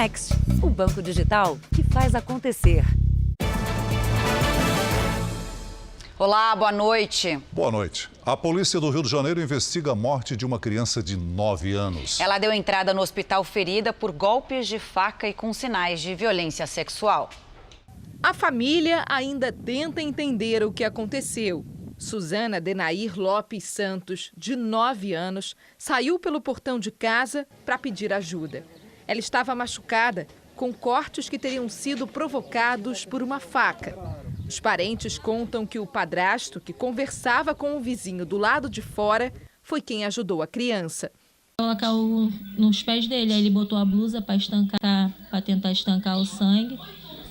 Next, o banco digital que faz acontecer. Olá, boa noite. Boa noite. A polícia do Rio de Janeiro investiga a morte de uma criança de 9 anos. Ela deu entrada no hospital ferida por golpes de faca e com sinais de violência sexual. A família ainda tenta entender o que aconteceu. Suzana Denair Lopes Santos, de 9 anos, saiu pelo portão de casa para pedir ajuda. Ela estava machucada, com cortes que teriam sido provocados por uma faca. Os parentes contam que o padrasto, que conversava com o vizinho do lado de fora, foi quem ajudou a criança. Ela caiu nos pés dele, aí ele botou a blusa para tentar estancar o sangue.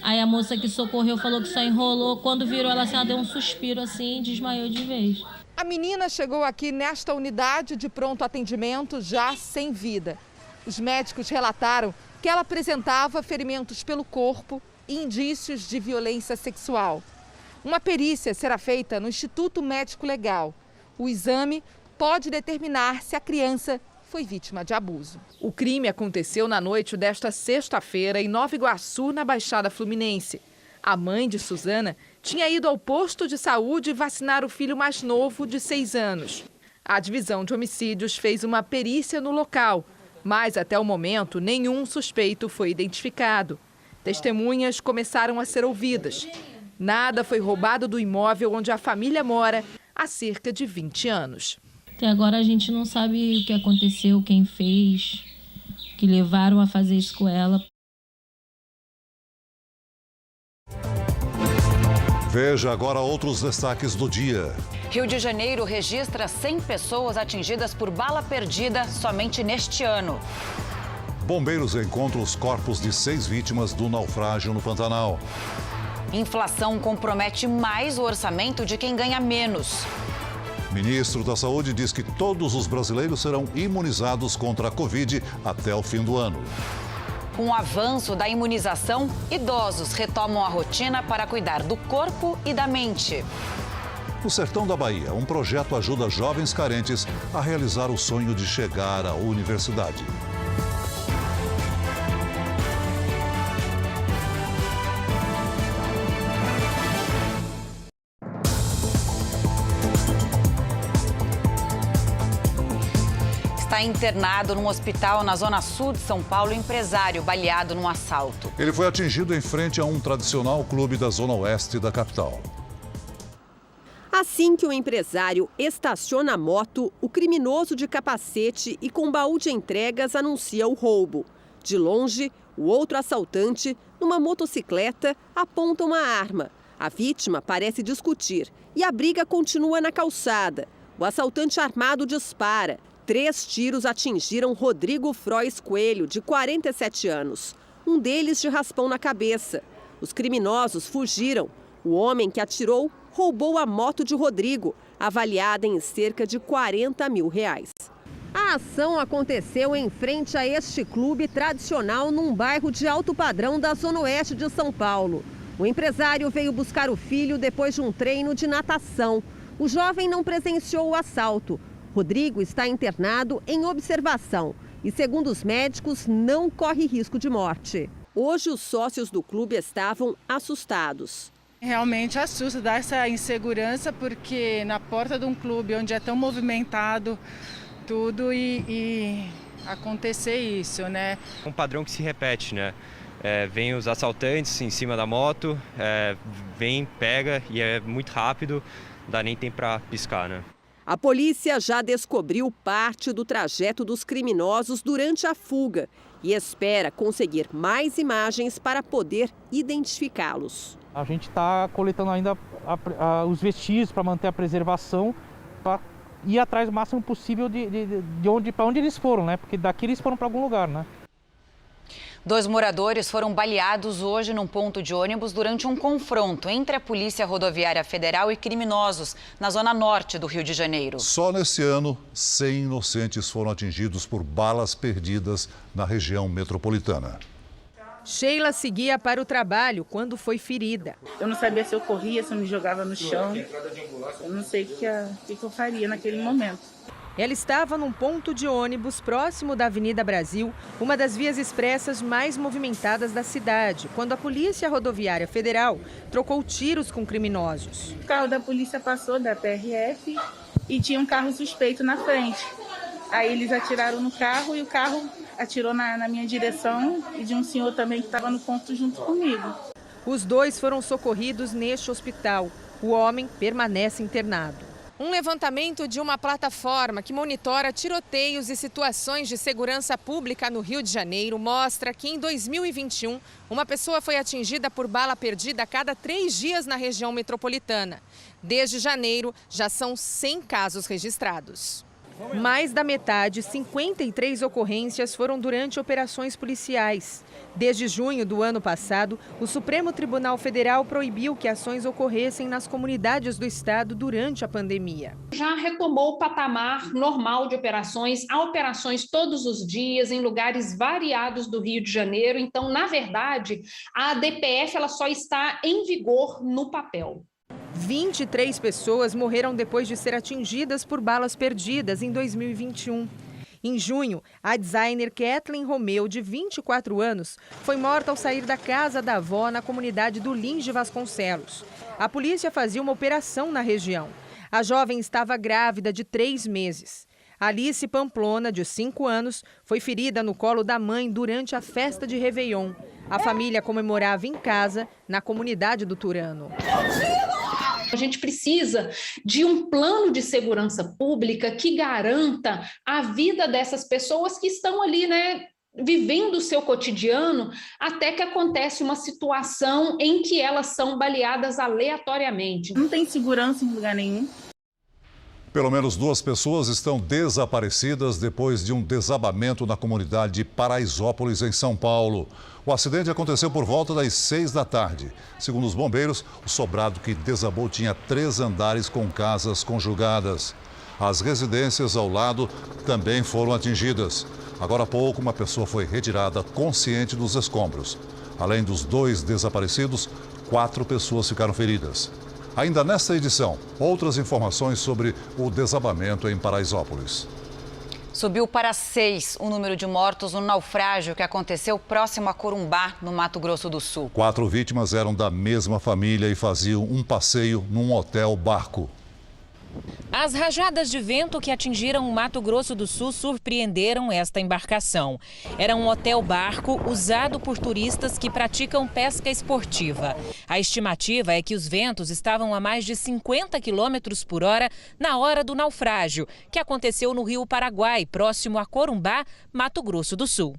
Aí a moça que socorreu falou que só enrolou. Quando virou ela, ela deu um suspiro assim e desmaiou de vez. A menina chegou aqui nesta unidade de pronto atendimento já sem vida. Os médicos relataram que ela apresentava ferimentos pelo corpo e indícios de violência sexual. Uma perícia será feita no Instituto Médico Legal. O exame pode determinar se a criança foi vítima de abuso. O crime aconteceu na noite desta sexta-feira em Nova Iguaçu, na Baixada Fluminense. A mãe de Suzana tinha ido ao posto de saúde vacinar o filho mais novo, de 6 anos. A divisão de homicídios fez uma perícia no local, mas até o momento nenhum suspeito foi identificado. Testemunhas começaram a ser ouvidas. Nada foi roubado do imóvel onde a família mora há cerca de 20 anos. Até agora a gente não sabe o que aconteceu, quem fez, que levaram a fazer isso com ela. Veja agora outros destaques do dia. Rio de Janeiro registra 100 pessoas atingidas por bala perdida somente neste ano. Bombeiros encontram os corpos de 6 vítimas do naufrágio no Pantanal. Inflação compromete mais o orçamento de quem ganha menos. Ministro da Saúde diz que todos os brasileiros serão imunizados contra a Covid até o fim do ano. Com o avanço da imunização, idosos retomam a rotina para cuidar do corpo e da mente. No sertão da Bahia, um projeto ajuda jovens carentes a realizar o sonho de chegar à universidade. Está internado num hospital na zona sul de São Paulo, empresário baleado num assalto. Ele foi atingido em frente a um tradicional clube da zona oeste da capital. Assim que o empresário estaciona a moto, o criminoso de capacete e com baú de entregas anuncia o roubo. De longe, o outro assaltante, numa motocicleta, aponta uma arma. A vítima parece discutir e a briga continua na calçada. O assaltante armado dispara. 3 tiros atingiram Rodrigo Frois Coelho, de 47 anos. Um deles de raspão na cabeça. Os criminosos fugiram. O homem que atirou roubou a moto de Rodrigo, avaliada em cerca de R$40 mil. A ação aconteceu em frente a este clube tradicional num bairro de alto padrão da zona oeste de São Paulo. O empresário veio buscar o filho depois de um treino de natação. O jovem não presenciou o assalto. Rodrigo está internado em observação e, segundo os médicos, não corre risco de morte. Hoje, os sócios do clube estavam assustados. Realmente assusta, dá essa insegurança, porque na porta de um clube onde é tão movimentado tudo e acontecer isso, né? Um padrão que se repete, né? Vem os assaltantes em cima da moto, vem, pega e é muito rápido, não dá nem tempo para piscar, né? A polícia já descobriu parte do trajeto dos criminosos durante a fuga e espera conseguir mais imagens para poder identificá-los. A gente está coletando ainda os vestígios para manter a preservação, para ir atrás o máximo possível para onde eles foram, né? Porque daqui eles foram para algum lugar, né? 2 moradores foram baleados hoje num ponto de ônibus durante um confronto entre a Polícia Rodoviária Federal e criminosos na zona norte do Rio de Janeiro. Só nesse ano, 100 inocentes foram atingidos por balas perdidas na região metropolitana. Sheila seguia para o trabalho quando foi ferida. Eu não sabia se eu corria, se eu me jogava no chão. Eu não sei o que eu faria naquele momento. Ela estava num ponto de ônibus próximo da Avenida Brasil, uma das vias expressas mais movimentadas da cidade, quando a Polícia Rodoviária Federal trocou tiros com criminosos. O carro da polícia passou da PRF e tinha um carro suspeito na frente. Aí eles atiraram no carro e o carro atirou na minha direção e de um senhor também que estava no ponto junto comigo. Os dois foram socorridos neste hospital. O homem permanece internado. Um levantamento de uma plataforma que monitora tiroteios e situações de segurança pública no Rio de Janeiro mostra que em 2021, uma pessoa foi atingida por bala perdida a cada 3 dias na região metropolitana. Desde janeiro, já são 100 casos registrados. Mais da metade, 53 ocorrências, foram durante operações policiais. Desde junho do ano passado, o Supremo Tribunal Federal proibiu que ações ocorressem nas comunidades do estado durante a pandemia. Já retomou o patamar normal de operações, há operações todos os dias em lugares variados do Rio de Janeiro. Então, na verdade, a DPF ela só está em vigor no papel. 23 pessoas morreram depois de ser atingidas por balas perdidas em 2021. Em junho, a designer Kathleen Romeu, de 24 anos, foi morta ao sair da casa da avó na comunidade do Lins de Vasconcelos. A polícia fazia uma operação na região. A jovem estava grávida de 3 meses. Alice Pamplona, de 5 anos, foi ferida no colo da mãe durante a festa de Réveillon. A família comemorava em casa, na comunidade do Turano. A gente precisa de um plano de segurança pública que garanta a vida dessas pessoas que estão ali, vivendo o seu cotidiano, até que acontece uma situação em que elas são baleadas aleatoriamente. Não tem segurança em lugar nenhum. Pelo menos 2 pessoas estão desaparecidas depois de um desabamento na comunidade de Paraisópolis, em São Paulo. O acidente aconteceu por volta das 6 da tarde. Segundo os bombeiros, o sobrado que desabou tinha 3 andares com casas conjugadas. As residências ao lado também foram atingidas. Agora há pouco, uma pessoa foi retirada consciente dos escombros. Além dos 2 desaparecidos, 4 pessoas ficaram feridas. Ainda nesta edição, outras informações sobre o desabamento em Paraisópolis. Subiu para 6 o número de mortos no naufrágio que aconteceu próximo a Corumbá, no Mato Grosso do Sul. 4 vítimas eram da mesma família e faziam um passeio num hotel-barco. As rajadas de vento que atingiram o Mato Grosso do Sul surpreenderam esta embarcação. Era um hotel-barco usado por turistas que praticam pesca esportiva. A estimativa é que os ventos estavam a mais de 50 km por hora na hora do naufrágio, que aconteceu no Rio Paraguai, próximo a Corumbá, Mato Grosso do Sul.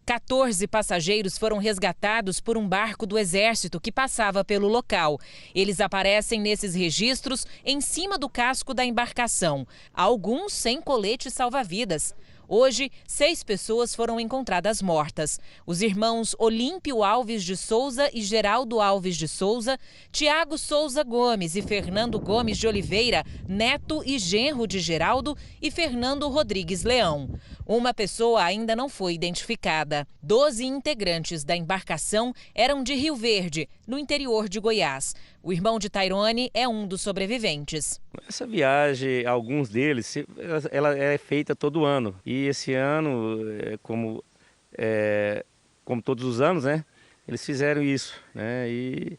14 passageiros foram resgatados por um barco do Exército que passava pelo local. Eles aparecem nesses registros em cima do casco da embarcação, alguns sem colete salva-vidas. Hoje, 6 pessoas foram encontradas mortas. Os irmãos Olímpio Alves de Souza e Geraldo Alves de Souza, Tiago Souza Gomes e Fernando Gomes de Oliveira, neto e genro de Geraldo, e Fernando Rodrigues Leão. Uma pessoa ainda não foi identificada. 12 integrantes da embarcação eram de Rio Verde, no interior de Goiás. O irmão de Tairone é um dos sobreviventes. Essa viagem, alguns deles, ela é feita todo ano. E esse ano, como todos os anos, eles fizeram isso, e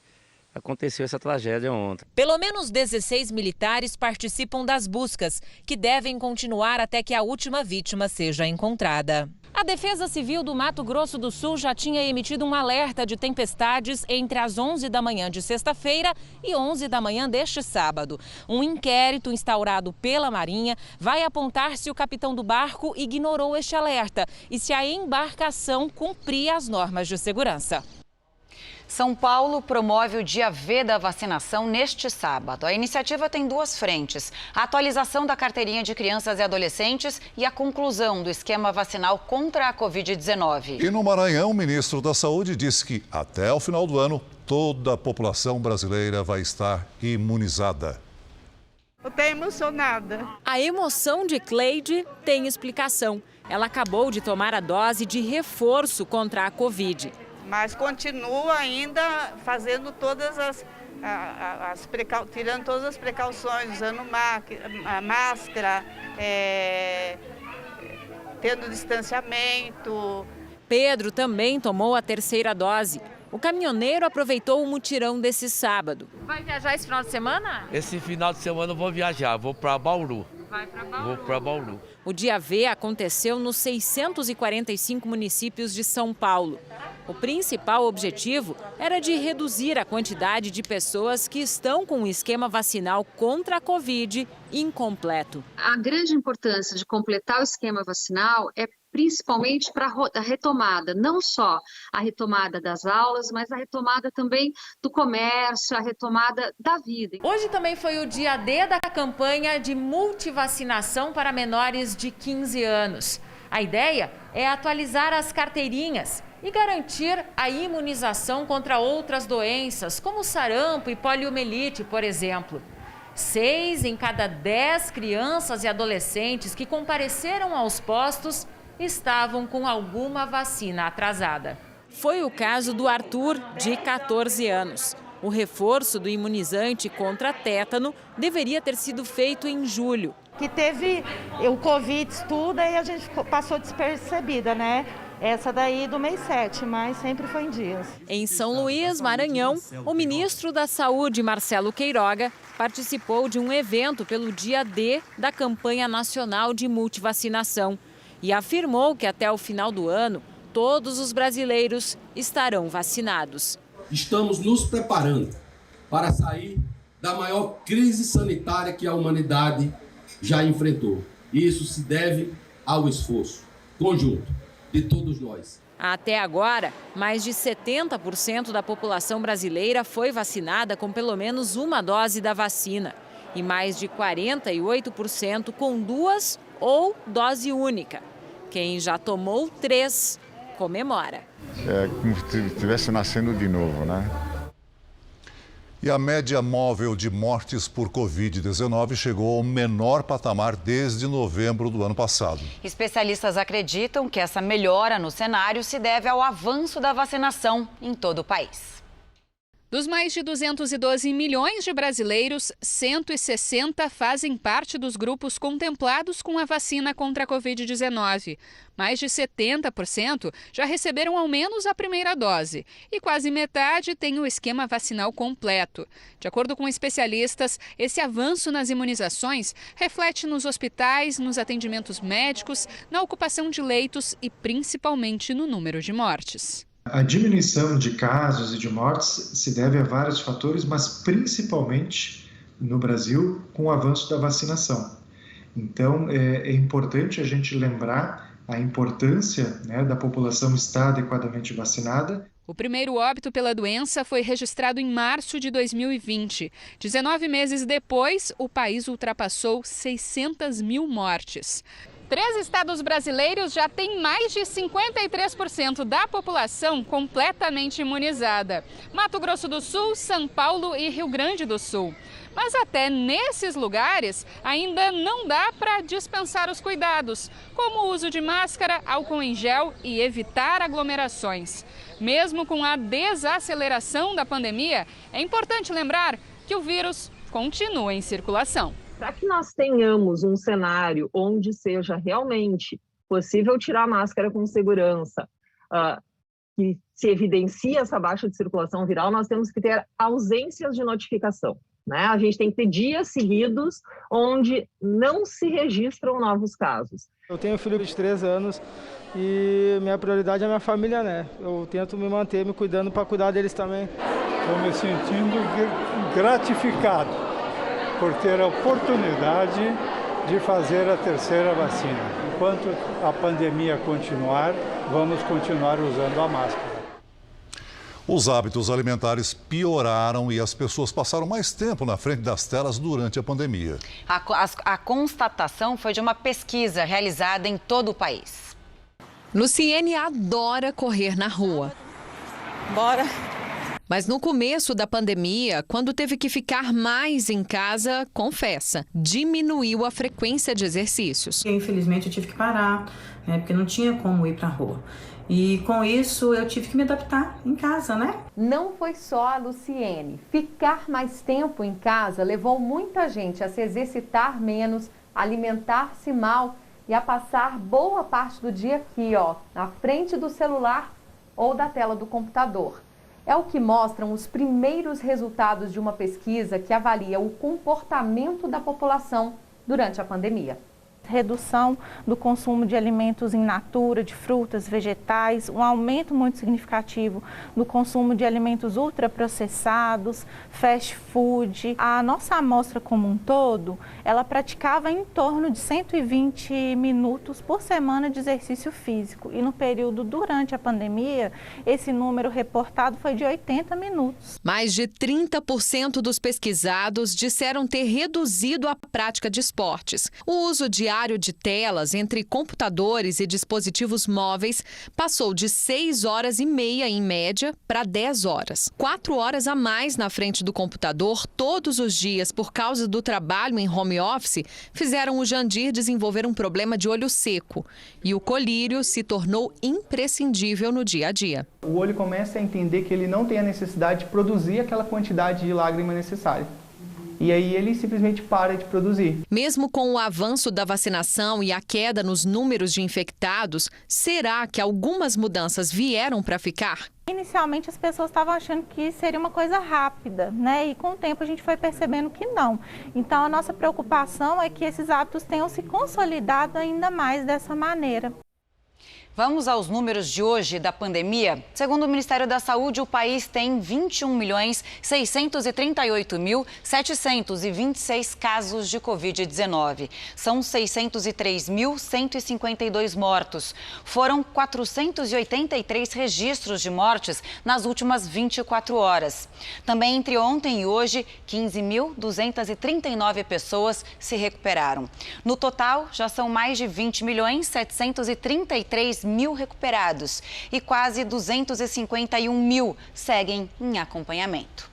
aconteceu essa tragédia ontem. Pelo menos 16 militares participam das buscas, que devem continuar até que a última vítima seja encontrada. A Defesa Civil do Mato Grosso do Sul já tinha emitido um alerta de tempestades entre as 11 da manhã de sexta-feira e 11 da manhã deste sábado. Um inquérito instaurado pela Marinha vai apontar se o capitão do barco ignorou este alerta e se a embarcação cumpria as normas de segurança. São Paulo promove o Dia V da vacinação neste sábado. A iniciativa tem 2 frentes: a atualização da carteirinha de crianças e adolescentes e a conclusão do esquema vacinal contra a Covid-19. E no Maranhão, o ministro da Saúde disse que até o final do ano, toda a população brasileira vai estar imunizada. Eu estou emocionada. A emoção de Cleide tem explicação. Ela acabou de tomar a dose de reforço contra a Covid. Mas continua ainda fazendo todas as tirando todas as precauções, usando a máscara, tendo distanciamento. Pedro também tomou a terceira dose. O caminhoneiro aproveitou o mutirão desse sábado. Vai viajar esse final de semana? Esse final de semana eu vou viajar, vou para Bauru. Vai para Bauru? Vou para Bauru. O Dia V aconteceu nos 645 municípios de São Paulo. O principal objetivo era de reduzir a quantidade de pessoas que estão com o esquema vacinal contra a Covid incompleto. A grande importância de completar o esquema vacinal é principalmente para a retomada, não só a retomada das aulas, mas a retomada também do comércio, a retomada da vida. Hoje também foi o dia D da campanha de multivacinação para menores de 15 anos. A ideia é atualizar as carteirinhas e garantir a imunização contra outras doenças, como sarampo e poliomielite, por exemplo. 6 em cada 10 crianças e adolescentes que compareceram aos postos estavam com alguma vacina atrasada. Foi o caso do Arthur, de 14 anos. O reforço do imunizante contra tétano deveria ter sido feito em julho. Que teve o Covid, tudo, aí a gente passou despercebida, né? Essa daí do mês 7, mas sempre foi em dias. Em São Luís, Maranhão, o ministro da Saúde, Marcelo Queiroga, participou de um evento pelo Dia D da campanha nacional de multivacinação e afirmou que até o final do ano, todos os brasileiros estarão vacinados. Estamos nos preparando para sair da maior crise sanitária que a humanidade já enfrentou. E isso se deve ao esforço conjunto de todos nós. Até agora, mais de 70% da população brasileira foi vacinada com pelo menos uma dose da vacina e mais de 48% com 2 ou dose única. Quem já tomou 3 comemora. É como se estivesse nascendo de novo, né? E a média móvel de mortes por Covid-19 chegou ao menor patamar desde novembro do ano passado. Especialistas acreditam que essa melhora no cenário se deve ao avanço da vacinação em todo o país. Dos mais de 212 milhões de brasileiros, 160 fazem parte dos grupos contemplados com a vacina contra a Covid-19. Mais de 70% já receberam ao menos a primeira dose e quase metade tem o esquema vacinal completo. De acordo com especialistas, esse avanço nas imunizações reflete nos hospitais, nos atendimentos médicos, na ocupação de leitos e principalmente no número de mortes. A diminuição de casos e de mortes se deve a vários fatores, mas principalmente no Brasil com o avanço da vacinação. Então é importante a gente lembrar a importância, né, da população estar adequadamente vacinada. O primeiro óbito pela doença foi registrado em março de 2020. 19 meses depois, o país ultrapassou 600 mil mortes. 3 estados brasileiros já têm mais de 53% da população completamente imunizada: Mato Grosso do Sul, São Paulo e Rio Grande do Sul. Mas até nesses lugares ainda não dá para dispensar os cuidados, como o uso de máscara, álcool em gel e evitar aglomerações. Mesmo com a desaceleração da pandemia, é importante lembrar que o vírus continua em circulação. Para que nós tenhamos um cenário onde seja realmente possível tirar a máscara com segurança, que se evidencia essa baixa de circulação viral, nós temos que ter ausências de notificação, né? A gente tem que ter dias seguidos onde não se registram novos casos. Eu tenho um filho de 3 anos e minha prioridade é a minha família, né? Eu tento me manter, me cuidando para cuidar deles também. Estou me sentindo gratificado por ter a oportunidade de fazer a terceira vacina. Enquanto a pandemia continuar, vamos continuar usando a máscara. Os hábitos alimentares pioraram e as pessoas passaram mais tempo na frente das telas durante a pandemia. A constatação foi de uma pesquisa realizada em todo o país. Luciene adora correr na rua. Bora! Mas no começo da pandemia, quando teve que ficar mais em casa, confessa, diminuiu a frequência de exercícios. Infelizmente eu tive que parar, né, porque não tinha como ir para a rua. E com isso eu tive que me adaptar em casa, né? Não foi só a Luciene. Ficar mais tempo em casa levou muita gente a se exercitar menos, alimentar-se mal e a passar boa parte do dia aqui, na frente do celular ou da tela do computador. É o que mostram os primeiros resultados de uma pesquisa que avalia o comportamento da população durante a pandemia. Redução do consumo de alimentos in natura, de frutas, vegetais, um aumento muito significativo do consumo de alimentos ultraprocessados, fast food. A nossa amostra como um todo, ela praticava em torno de 120 minutos por semana de exercício físico. E no período durante a pandemia, esse número reportado foi de 80 minutos. Mais de 30% dos pesquisados disseram ter reduzido a prática de esportes. O uso diário de telas entre computadores e dispositivos móveis passou de 6 horas e meia em média para 10 horas. 4 horas a mais na frente do computador todos os dias por causa do trabalho em home office fizeram o Jandir desenvolver um problema de olho seco. E o colírio se tornou imprescindível no dia a dia. O olho começa a entender que ele não tem a necessidade de produzir aquela quantidade de lágrima necessária. E aí ele simplesmente para de produzir. Mesmo com o avanço da vacinação e a queda nos números de infectados, será que algumas mudanças vieram para ficar? Inicialmente as pessoas estavam achando que seria uma coisa rápida, né? E com o tempo a gente foi percebendo que não. Então a nossa preocupação é que esses hábitos tenham se consolidado ainda mais dessa maneira. Vamos aos números de hoje da pandemia. Segundo o Ministério da Saúde, o país tem 21.638.726 casos de Covid-19. São 603.152 mortos. Foram 483 registros de mortes nas últimas 24 horas. Também entre ontem e hoje, 15.239 pessoas se recuperaram. No total, já são mais de 20.733.000 recuperados e quase 251.000 seguem em acompanhamento.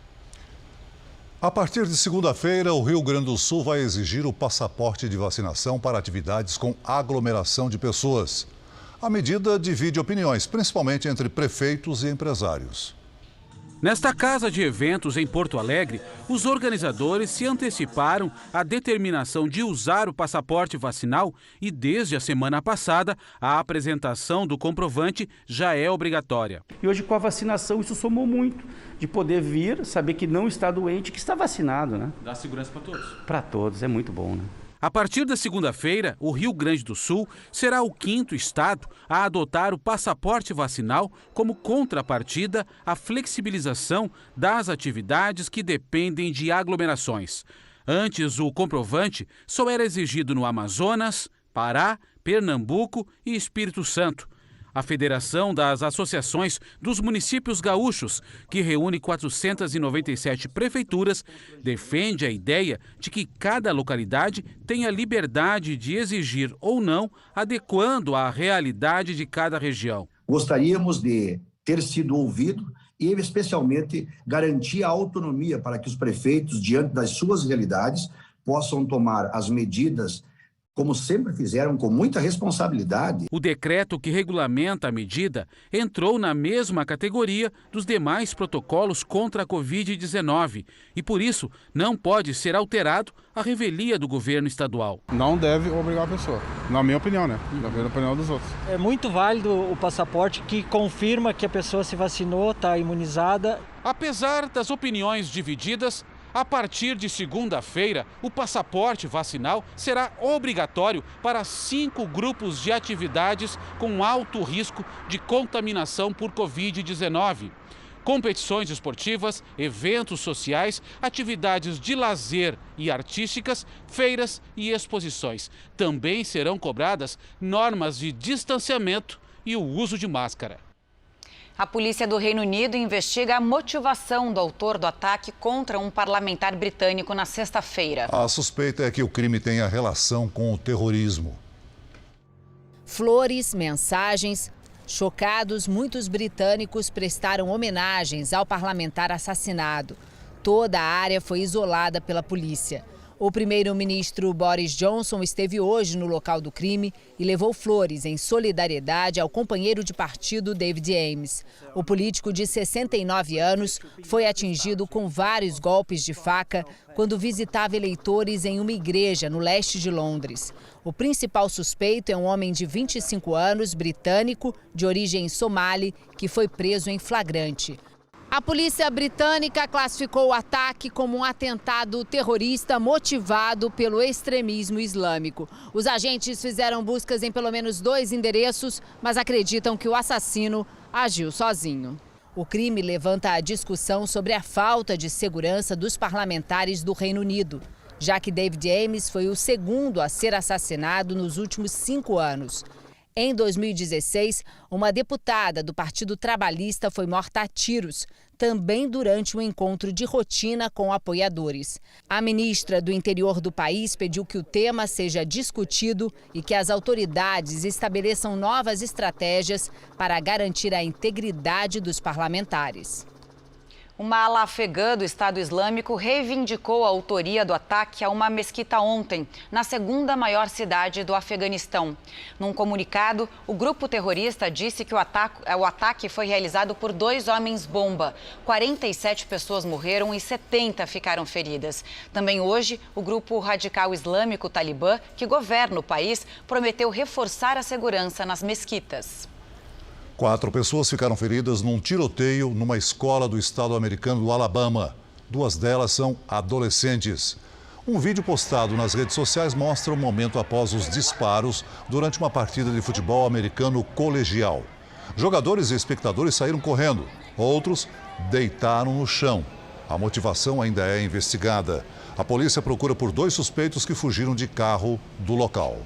A partir de segunda-feira, o Rio Grande do Sul vai exigir o passaporte de vacinação para atividades com aglomeração de pessoas. A medida divide opiniões, principalmente entre prefeitos e empresários. Nesta casa de eventos em Porto Alegre, os organizadores se anteciparam à determinação de usar o passaporte vacinal e, desde a semana passada, a apresentação do comprovante já é obrigatória. E hoje, com a vacinação, isso somou muito, de poder vir, saber que não está doente, que está vacinado, né? Dá segurança para todos. Para todos, é muito bom, né? A partir da segunda-feira, o Rio Grande do Sul será o 5º estado a adotar o passaporte vacinal como contrapartida à flexibilização das atividades que dependem de aglomerações. Antes, o comprovante só era exigido no Amazonas, Pará, Pernambuco e Espírito Santo. A Federação das Associações dos Municípios Gaúchos, que reúne 497 prefeituras, defende a ideia de que cada localidade tenha liberdade de exigir ou não, adequando à realidade de cada região. Gostaríamos de ter sido ouvido e, especialmente, garantir a autonomia para que os prefeitos, diante das suas realidades, possam tomar as medidas como sempre fizeram, com muita responsabilidade. O decreto que regulamenta a medida entrou na mesma categoria dos demais protocolos contra a Covid-19 e, por isso, não pode ser alterado à revelia do governo estadual. Não deve obrigar a pessoa, na minha opinião, né? Na opinião dos outros. É muito válido o passaporte que confirma que a pessoa se vacinou, está imunizada. Apesar das opiniões divididas, a partir de segunda-feira, o passaporte vacinal será obrigatório para 5 grupos de atividades com alto risco de contaminação por Covid-19. Competições esportivas, eventos sociais, atividades de lazer e artísticas, feiras e exposições. Também serão cobradas normas de distanciamento e o uso de máscara. A polícia do Reino Unido investiga a motivação do autor do ataque contra um parlamentar britânico na sexta-feira. A suspeita é que o crime tenha relação com o terrorismo. Flores, mensagens. Chocados, muitos britânicos prestaram homenagens ao parlamentar assassinado. Toda a área foi isolada pela polícia. O primeiro-ministro Boris Johnson esteve hoje no local do crime e levou flores em solidariedade ao companheiro de partido David Amess. O político de 69 anos foi atingido com vários golpes de faca quando visitava eleitores em uma igreja no leste de Londres. O principal suspeito é um homem de 25 anos, britânico, de origem somali, que foi preso em flagrante. A polícia britânica classificou o ataque como um atentado terrorista motivado pelo extremismo islâmico. Os agentes fizeram buscas em pelo menos 2 endereços, mas acreditam que o assassino agiu sozinho. O crime levanta a discussão sobre a falta de segurança dos parlamentares do Reino Unido, já que David Amess foi o segundo a ser assassinado nos últimos 5 anos. Em 2016, uma deputada do Partido Trabalhista foi morta a tiros, também durante um encontro de rotina com apoiadores. A ministra do Interior do país pediu que o tema seja discutido e que as autoridades estabeleçam novas estratégias para garantir a integridade dos parlamentares. Uma ala afegã do Estado Islâmico reivindicou a autoria do ataque a uma mesquita ontem, na segunda maior cidade do Afeganistão. Num comunicado, o grupo terrorista disse que o ataque foi realizado por 2 homens-bomba. 47 pessoas morreram e 70 ficaram feridas. Também hoje, o grupo radical islâmico Talibã, que governa o país, prometeu reforçar a segurança nas mesquitas. 4 pessoas ficaram feridas num tiroteio numa escola do estado americano do Alabama. 2 delas são adolescentes. Um vídeo postado nas redes sociais mostra o momento após os disparos durante uma partida de futebol americano colegial. Jogadores e espectadores saíram correndo, outros deitaram no chão. A motivação ainda é investigada. A polícia procura por 2 suspeitos que fugiram de carro do local.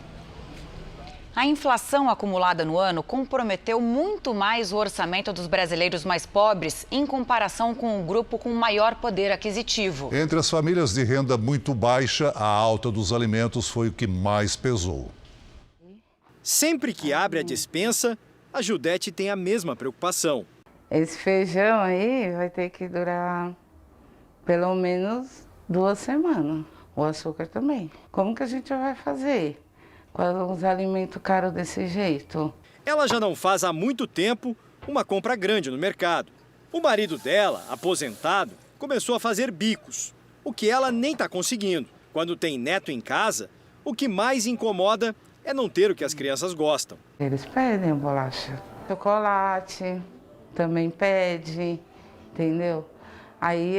A inflação acumulada no ano comprometeu muito mais o orçamento dos brasileiros mais pobres em comparação com o grupo com maior poder aquisitivo. Entre as famílias de renda muito baixa, a alta dos alimentos foi o que mais pesou. Sempre que abre a despensa, a Judete tem a mesma preocupação. Esse feijão aí vai ter que durar pelo menos 2 semanas. O açúcar também. Como que a gente vai fazer com os alimentos caros desse jeito? Ela já não faz há muito tempo uma compra grande no mercado. O marido dela, aposentado, começou a fazer bicos, o que ela nem está conseguindo. Quando tem neto em casa, o que mais incomoda é não ter o que as crianças gostam. Eles pedem bolacha, chocolate, também pede, entendeu? Aí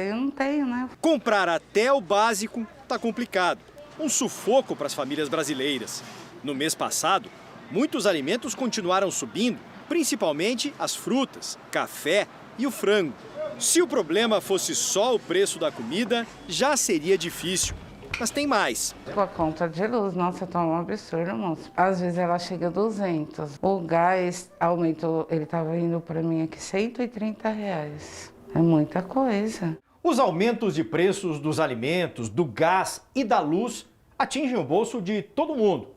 eu não tenho, né? Comprar até o básico está complicado. Um sufoco para as famílias brasileiras. No mês passado, muitos alimentos continuaram subindo, principalmente as frutas, café e o frango. Se o problema fosse só o preço da comida, já seria difícil. Mas tem mais. Com a conta de luz, nossa, tá um absurdo, moço. Às vezes ela chega a 200. O gás aumentou, ele estava indo para mim aqui R$130. É muita coisa. Os aumentos de preços dos alimentos, do gás e da luz atingem o bolso de todo mundo.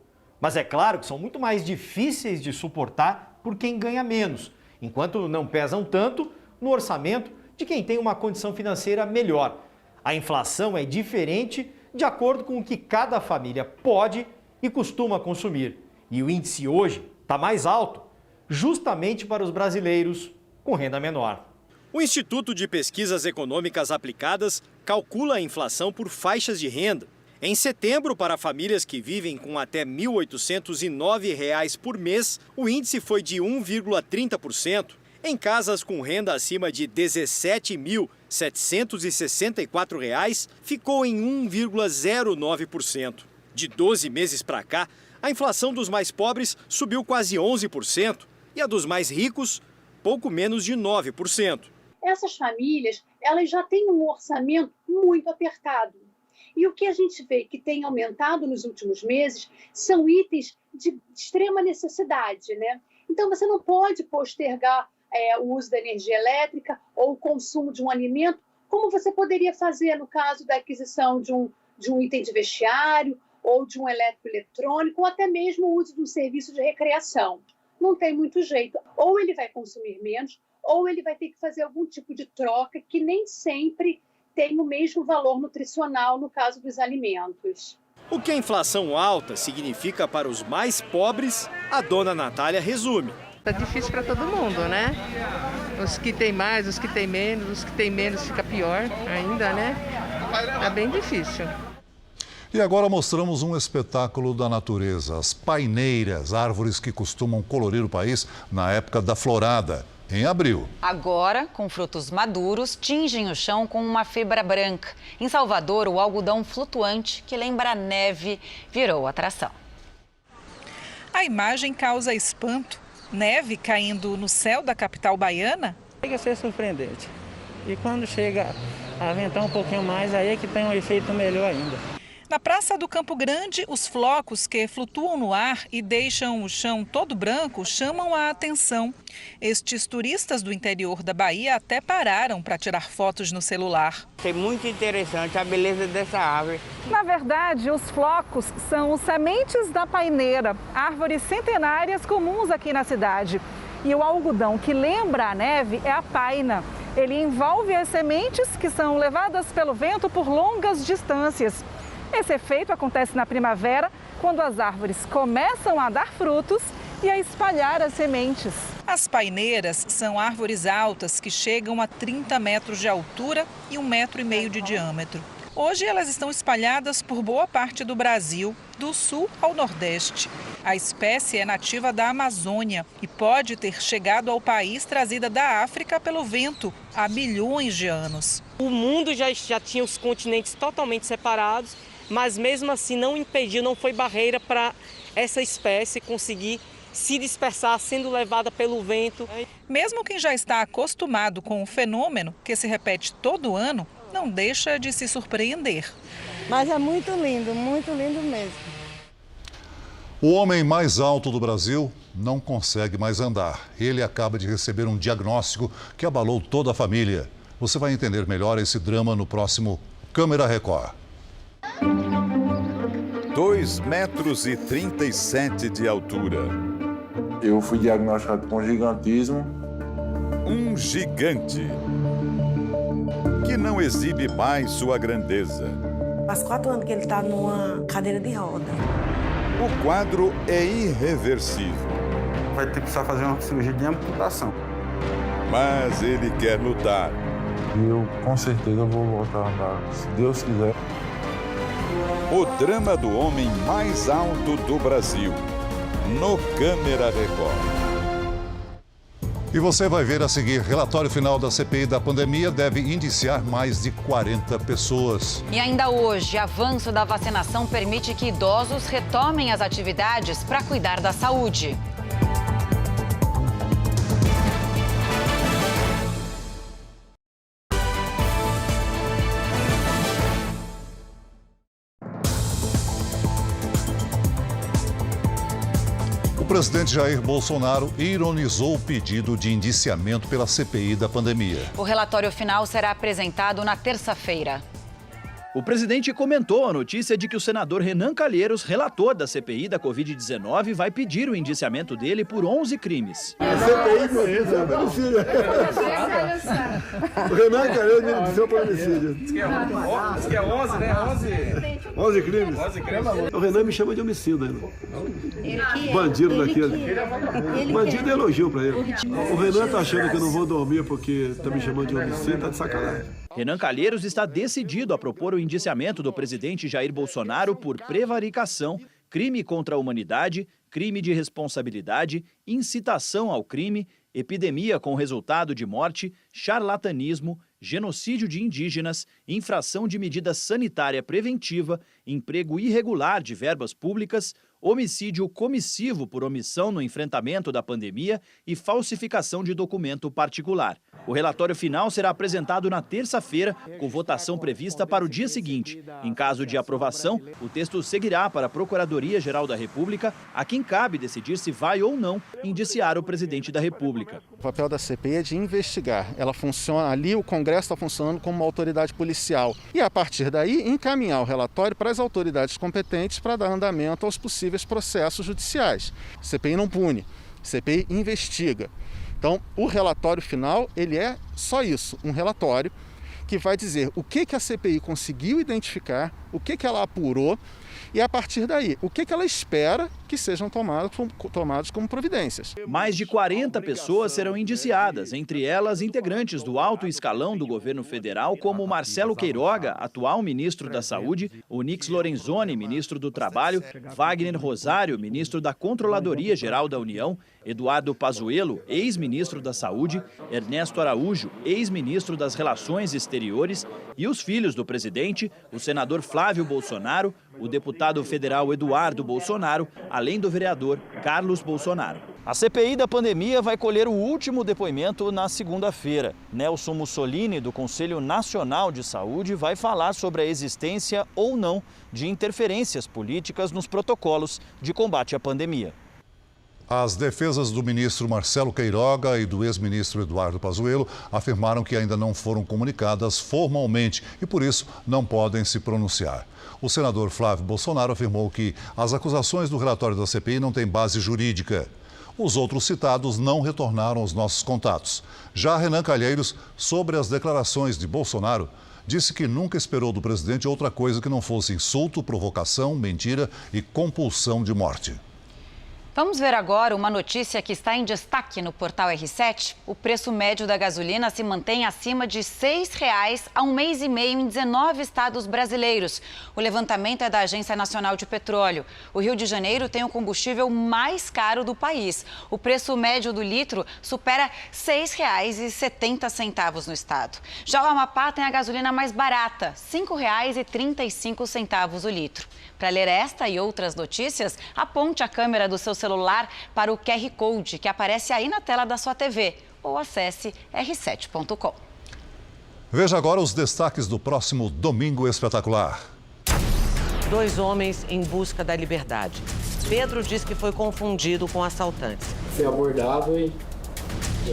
Mas é claro que são muito mais difíceis de suportar por quem ganha menos, enquanto não pesam tanto no orçamento de quem tem uma condição financeira melhor. A inflação é diferente de acordo com o que cada família pode e costuma consumir. E o índice hoje está mais alto, justamente para os brasileiros com renda menor. O Instituto de Pesquisas Econômicas Aplicadas calcula a inflação por faixas de renda. Em setembro, para famílias que vivem com até R$ 1.809 por mês, o índice foi de 1,30%. Em casas com renda acima de R$ 17.764, ficou em 1,09%. De 12 meses para cá, a inflação dos mais pobres subiu quase 11% e a dos mais ricos, pouco menos de 9%. Essas famílias, elas já têm um orçamento muito apertado. E o que a gente vê que tem aumentado nos últimos meses são itens de extrema necessidade, né? Então, você não pode postergar o uso da energia elétrica ou o consumo de um alimento, como você poderia fazer no caso da aquisição de um item de vestiário ou de um eletroeletrônico, ou até mesmo o uso de um serviço de recreação. Não tem muito jeito. Ou ele vai consumir menos, ou ele vai ter que fazer algum tipo de troca que nem sempre tem o mesmo valor nutricional no caso dos alimentos. O que a inflação alta significa para os mais pobres, a dona Natália resume. Tá difícil para todo mundo, né? Os que tem mais, os que tem menos, os que tem menos fica pior ainda, né? É bem difícil. E agora mostramos um espetáculo da natureza, as paineiras, árvores que costumam colorir o país na época da florada, em abril. Agora, com frutos maduros, tingem o chão com uma fibra branca. Em Salvador, o algodão flutuante, que lembra a neve, virou atração. A imagem causa espanto. Neve caindo no céu da capital baiana? Chega a ser surpreendente. E quando chega a ventar um pouquinho mais, aí é que tem um efeito melhor ainda. Na Praça do Campo Grande, os flocos que flutuam no ar e deixam o chão todo branco chamam a atenção. Estes turistas do interior da Bahia até pararam para tirar fotos no celular. É muito interessante a beleza dessa árvore. Na verdade, os flocos são os sementes da paineira, árvores centenárias comuns aqui na cidade. E o algodão que lembra a neve é a paina. Ele envolve as sementes que são levadas pelo vento por longas distâncias. Esse efeito acontece na primavera, quando as árvores começam a dar frutos e a espalhar as sementes. As paineiras são árvores altas que chegam a 30 metros de altura e 1,5 metro de diâmetro. Hoje elas estão espalhadas por boa parte do Brasil, do sul ao nordeste. A espécie é nativa da Amazônia e pode ter chegado ao país trazida da África pelo vento há milhões de anos. O mundo já tinha os continentes totalmente separados, mas mesmo assim não impediu, não foi barreira para essa espécie conseguir se dispersar, sendo levada pelo vento. Mesmo quem já está acostumado com o fenômeno, que se repete todo ano, não deixa de se surpreender. Mas é muito lindo mesmo. O homem mais alto do Brasil não consegue mais andar. Ele acaba de receber um diagnóstico que abalou toda a família. Você vai entender melhor esse drama no próximo Câmera Record. 2,37 metros de altura. Eu fui diagnosticado com gigantismo. Um gigante que não exibe mais sua grandeza. Faz 4 anos que ele está numa cadeira de roda. O quadro é irreversível. Vai ter que precisar fazer uma cirurgia de amputação. Mas ele quer lutar. Eu com certeza vou voltar a andar, se Deus quiser. O drama do homem mais alto do Brasil, no Câmera Record. E você vai ver a seguir, relatório final da CPI da pandemia deve indiciar mais de 40 pessoas. E ainda hoje, avanço da vacinação permite que idosos retomem as atividades para cuidar da saúde. O presidente Jair Bolsonaro ironizou o pedido de indiciamento pela CPI da pandemia. O relatório final será apresentado na terça-feira. O presidente comentou a notícia de que o senador Renan Calheiros, relator da CPI da Covid-19, vai pedir o indiciamento dele por 11 crimes. A CPI do homicídio. O Renan Calheiros me indiciou por homicídio. Diz que é 11, né? 11 crimes. O Renan me chama de homicida ainda. Bandido daquele. Bandido é elogio pra ele. O Renan tá achando que eu não vou dormir porque tá me chamando de homicida, tá de sacanagem. Renan Calheiros está decidido a propor o indiciamento do presidente Jair Bolsonaro por prevaricação, crime contra a humanidade, crime de responsabilidade, incitação ao crime, epidemia com resultado de morte, charlatanismo, genocídio de indígenas, infração de medida sanitária preventiva, emprego irregular de verbas públicas, homicídio comissivo por omissão no enfrentamento da pandemia e falsificação de documento particular. O relatório final será apresentado na terça-feira, com votação prevista para o dia seguinte. Em caso de aprovação, o texto seguirá para a Procuradoria-Geral da República, a quem cabe decidir se vai ou não indiciar o presidente da República. O papel da CPI é de investigar. Ela funciona ali, o Congresso está funcionando como uma autoridade policial. E, a partir daí, encaminhar o relatório para as autoridades competentes para dar andamento aos possíveis processos judiciais. CPI não pune, CPI investiga. Então, o relatório final, ele é só isso, um relatório que vai dizer o que a CPI conseguiu identificar, o que ela apurou e, a partir daí, o que ela espera que sejam tomados como providências. Mais de 40 pessoas serão indiciadas, entre elas integrantes do alto escalão do governo federal, como Marcelo Queiroga, atual ministro da Saúde, Onyx Lorenzoni, ministro do Trabalho, Wagner Rosário, ministro da Controladoria Geral da União, Eduardo Pazuello, ex-ministro da Saúde, Ernesto Araújo, ex-ministro das Relações Exteriores, e os filhos do presidente, o senador Flávio Bolsonaro, o deputado federal Eduardo Bolsonaro, além do vereador Carlos Bolsonaro. A CPI da pandemia vai colher o último depoimento na segunda-feira. Nelson Mussolini, do Conselho Nacional de Saúde, vai falar sobre a existência ou não de interferências políticas nos protocolos de combate à pandemia. As defesas do ministro Marcelo Queiroga e do ex-ministro Eduardo Pazuello afirmaram que ainda não foram comunicadas formalmente e, por isso, não podem se pronunciar. O senador Flávio Bolsonaro afirmou que as acusações do relatório da CPI não têm base jurídica. Os outros citados não retornaram aos nossos contatos. Já Renan Calheiros, sobre as declarações de Bolsonaro, disse que nunca esperou do presidente outra coisa que não fosse insulto, provocação, mentira e compulsão de morte. Vamos ver agora uma notícia que está em destaque no portal R7. O preço médio da gasolina se mantém acima de R$ 6,00 há um mês e meio em 19 estados brasileiros. O levantamento é da Agência Nacional de Petróleo. O Rio de Janeiro tem o combustível mais caro do país. O preço médio do litro supera R$ 6,70 no estado. Já o Amapá tem a gasolina mais barata, R$ 5,35 o litro. Para ler esta e outras notícias, aponte a câmera do seu celular para o QR Code que aparece aí na tela da sua TV ou acesse r7.com. Veja agora os destaques do próximo Domingo Espetacular. 2 homens em busca da liberdade. Pedro diz que foi confundido com assaltantes. Foi abordado e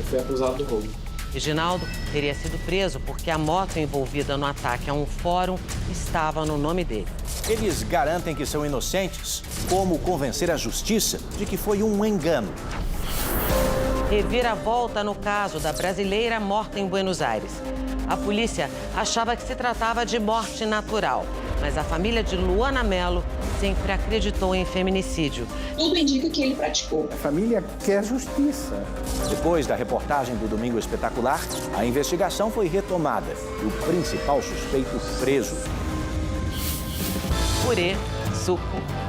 foi acusado do roubo. Reginaldo teria sido preso porque a moto envolvida no ataque a um fórum estava no nome dele. Eles garantem que são inocentes. Como convencer a justiça de que foi um engano? Reviravolta no caso da brasileira morta em Buenos Aires. A polícia achava que se tratava de morte natural, mas a família de Luana Mello sempre acreditou em feminicídio. Tudo indica que ele praticou. A família quer justiça. Depois da reportagem do Domingo Espetacular, a investigação foi retomada e o principal suspeito preso. Purê, suco,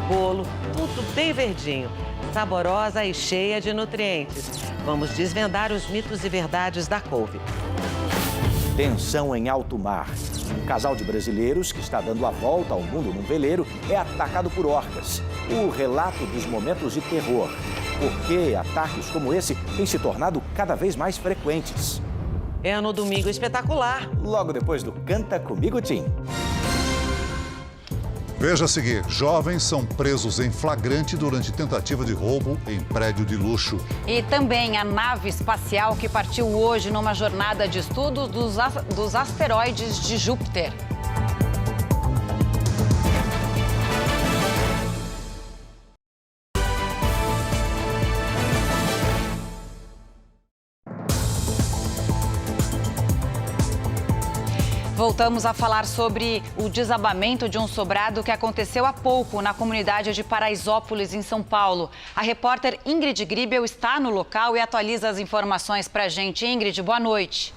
bolo, tudo bem verdinho, saborosa e cheia de nutrientes. Vamos desvendar os mitos e verdades da couve. Tensão em alto mar. Um casal de brasileiros que está dando a volta ao mundo num veleiro é atacado por orcas. O relato dos momentos de terror. Por que ataques como esse têm se tornado cada vez mais frequentes? É no Domingo Espetacular. Logo depois do Canta Comigo, Tim. Veja a seguir, jovens são presos em flagrante durante tentativa de roubo em prédio de luxo. E também a nave espacial que partiu hoje numa jornada de estudos dos asteroides de Júpiter. Voltamos a falar sobre o desabamento de um sobrado que aconteceu há pouco na comunidade de Paraisópolis, em São Paulo. A repórter Ingrid Gribel está no local e atualiza as informações para a gente. Ingrid, boa noite.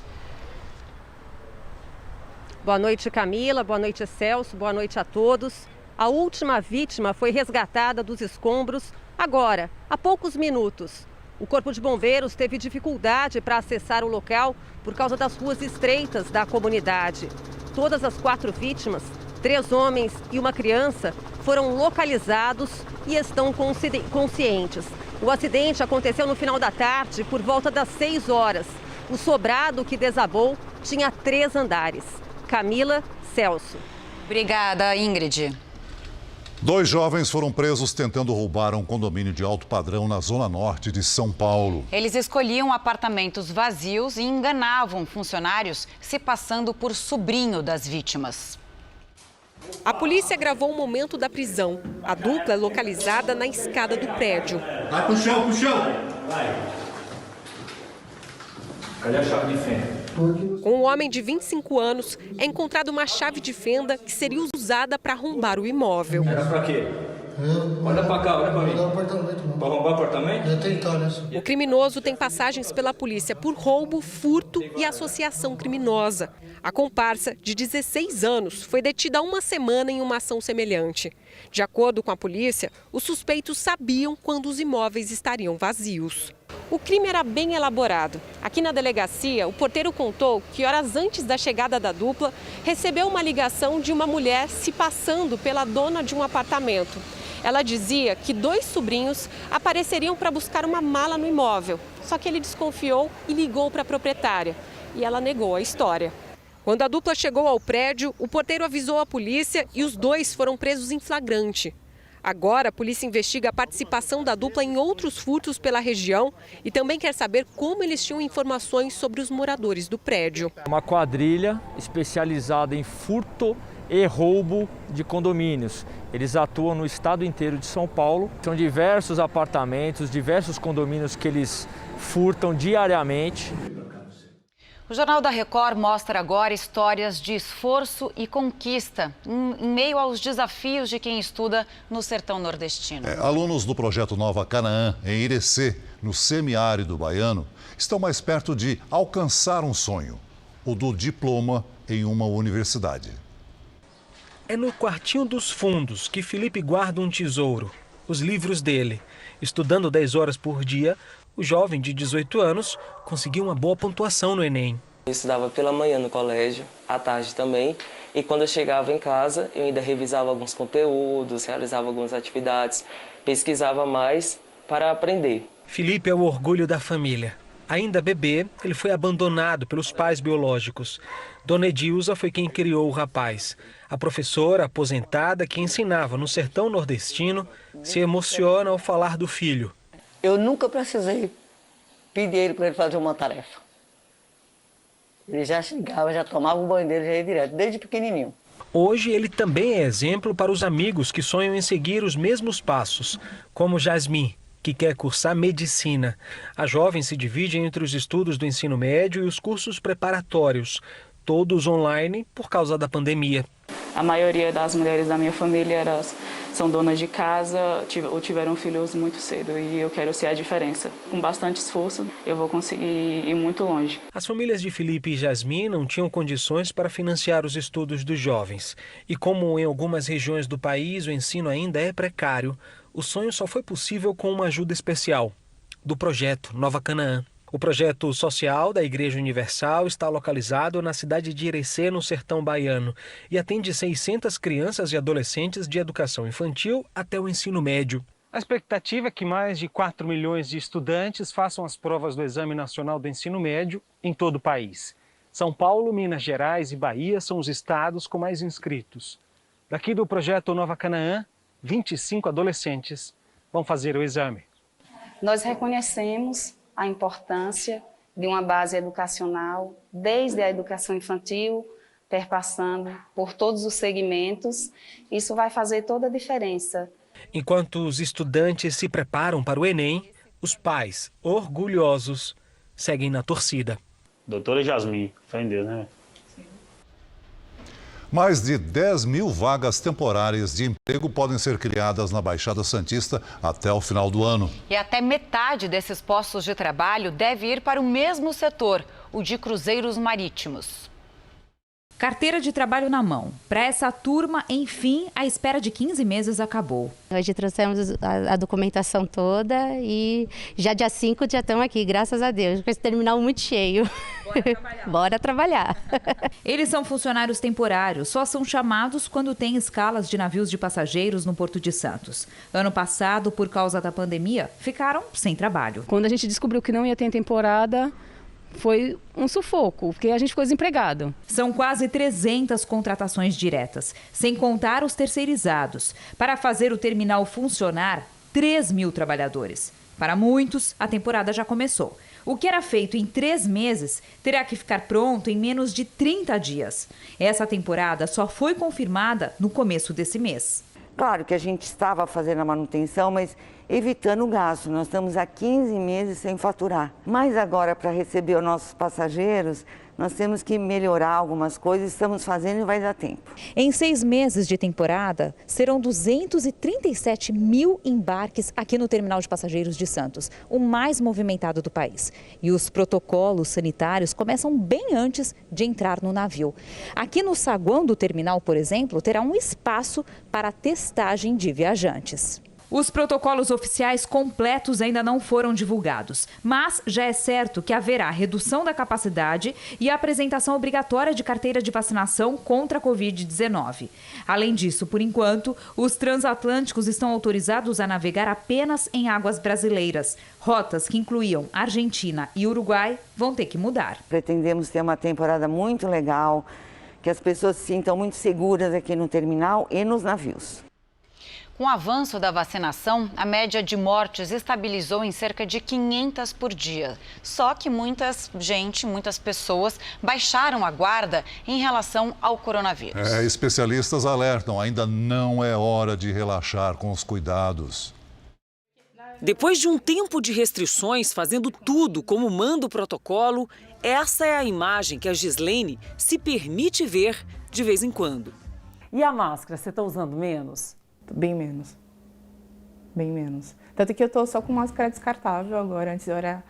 Boa noite, Camila. Boa noite, Celso. Boa noite a todos. A última vítima foi resgatada dos escombros agora, há poucos minutos. O Corpo de Bombeiros teve dificuldade para acessar o local por causa das ruas estreitas da comunidade. Todas as 4 vítimas, 3 homens e uma criança, foram localizados e estão conscientes. O acidente aconteceu no final da tarde, por volta das 6 horas. O sobrado que desabou tinha 3 andares. Camila, Celso. Obrigada, Ingrid. 2 jovens foram presos tentando roubar um condomínio de alto padrão na zona norte de São Paulo. Eles escolhiam apartamentos vazios e enganavam funcionários, se passando por sobrinho das vítimas. A polícia gravou o momento da prisão. A dupla é localizada na escada do prédio. Vai pro chão, Vai. Cadê a chave de fenda? Com um homem de 25 anos, é encontrada uma chave de fenda que seria usada para arrombar o imóvel. Era pra quê? Olha pra cá, olha pra mim. Pra arrombar o apartamento? O criminoso tem passagens pela polícia por roubo, furto e associação criminosa. A comparsa, de 16 anos, foi detida há uma semana em uma ação semelhante. De acordo com a polícia, os suspeitos sabiam quando os imóveis estariam vazios. O crime era bem elaborado. Aqui na delegacia, o porteiro contou que horas antes da chegada da dupla, recebeu uma ligação de uma mulher se passando pela dona de um apartamento. Ela dizia que 2 sobrinhos apareceriam para buscar uma mala no imóvel. Só que ele desconfiou e ligou para a proprietária. E ela negou a história. Quando a dupla chegou ao prédio, o porteiro avisou a polícia e os 2 foram presos em flagrante. Agora, a polícia investiga a participação da dupla em outros furtos pela região e também quer saber como eles tinham informações sobre os moradores do prédio. Uma quadrilha especializada em furto e roubo de condomínios. Eles atuam no estado inteiro de São Paulo. São diversos apartamentos, diversos condomínios que eles furtam diariamente. O Jornal da Record mostra agora histórias de esforço e conquista em meio aos desafios de quem estuda no sertão nordestino. Alunos do projeto Nova Canaã, em Irecê, no semiárido baiano, estão mais perto de alcançar um sonho, o do diploma em uma universidade. É no quartinho dos fundos que Felipe guarda um tesouro, os livros dele. Estudando 10 horas por dia, o jovem de 18 anos conseguiu uma boa pontuação no Enem. Eu estudava pela manhã no colégio, à tarde também, e quando eu chegava em casa, eu ainda revisava alguns conteúdos, realizava algumas atividades, pesquisava mais para aprender. Felipe é o orgulho da família. Ainda bebê, ele foi abandonado pelos pais biológicos. Dona Edilza foi quem criou o rapaz. A professora aposentada que ensinava no sertão nordestino se emociona ao falar do filho. Eu nunca precisei pedir ele para ele fazer uma tarefa. Ele já chegava, já tomava o banho dele, já ia direto, desde pequenininho. Hoje ele também é exemplo para os amigos que sonham em seguir os mesmos passos, como Jasmin, que quer cursar medicina. A jovem se divide entre os estudos do ensino médio e os cursos preparatórios, todos online por causa da pandemia. A maioria das mulheres da minha família são donas de casa ou tiveram filhos muito cedo e eu quero ser a diferença. Com bastante esforço, eu vou conseguir ir muito longe. As famílias de Felipe e Jasmin não tinham condições para financiar os estudos dos jovens. E como em algumas regiões do país o ensino ainda é precário, o sonho só foi possível com uma ajuda especial, do projeto Nova Canaã. O projeto social da Igreja Universal está localizado na cidade de Irecê, no sertão baiano, e atende 600 crianças e adolescentes de educação infantil até o ensino médio. A expectativa é que mais de 4 milhões de estudantes façam as provas do Exame Nacional do Ensino Médio em todo o país. São Paulo, Minas Gerais e Bahia são os estados com mais inscritos. Daqui do projeto Nova Canaã, 25 adolescentes vão fazer o exame. Nós reconhecemos a importância de uma base educacional, desde a educação infantil, perpassando por todos os segmentos. Isso vai fazer toda a diferença. Enquanto os estudantes se preparam para o Enem, os pais, orgulhosos, seguem na torcida. Doutora Jasmin, fé em Deus, né? Mais de 10 mil vagas temporárias de emprego podem ser criadas na Baixada Santista até o final do ano. E até metade desses postos de trabalho deve ir para o mesmo setor, o de cruzeiros marítimos. Carteira de trabalho na mão. Para essa turma, enfim, a espera de 15 meses acabou. Hoje trouxemos a documentação toda e já dia 5 já estamos aqui, graças a Deus, com esse terminal muito cheio. Bora trabalhar. Bora trabalhar. Eles são funcionários temporários, só são chamados quando tem escalas de navios de passageiros no Porto de Santos. Ano passado, por causa da pandemia, ficaram sem trabalho. Quando a gente descobriu que não ia ter temporada, foi um sufoco, porque a gente ficou desempregado. São quase 300 contratações diretas, sem contar os terceirizados. Para fazer o terminal funcionar, 3 mil trabalhadores. Para muitos, a temporada já começou. O que era feito em 3 meses terá que ficar pronto em menos de 30 dias. Essa temporada só foi confirmada no começo desse mês. Claro que a gente estava fazendo a manutenção, mas evitando o gasto. Nós estamos há 15 meses sem faturar. Mas agora, para receber os nossos passageiros, nós temos que melhorar algumas coisas, estamos fazendo e vai dar tempo. Em 6 meses de temporada, serão 237 mil embarques aqui no Terminal de Passageiros de Santos, o mais movimentado do país. E os protocolos sanitários começam bem antes de entrar no navio. Aqui no saguão do terminal, por exemplo, terá um espaço para testagem de viajantes. Os protocolos oficiais completos ainda não foram divulgados, mas já é certo que haverá redução da capacidade e a apresentação obrigatória de carteira de vacinação contra a Covid-19. Além disso, por enquanto, os transatlânticos estão autorizados a navegar apenas em águas brasileiras. Rotas que incluíam Argentina e Uruguai vão ter que mudar. Pretendemos ter uma temporada muito legal, que as pessoas se sintam muito seguras aqui no terminal e nos navios. Com o avanço da vacinação, a média de mortes estabilizou em cerca de 500 por dia. Só que muitas pessoas baixaram a guarda em relação ao coronavírus. Especialistas alertam, ainda não é hora de relaxar com os cuidados. Depois de um tempo de restrições, fazendo tudo como manda o protocolo, essa é a imagem que a Gislene se permite ver de vez em quando. E a máscara, você está usando menos? Bem menos. Bem menos. Tanto que eu tô só com máscara descartável agora. Antes eu era...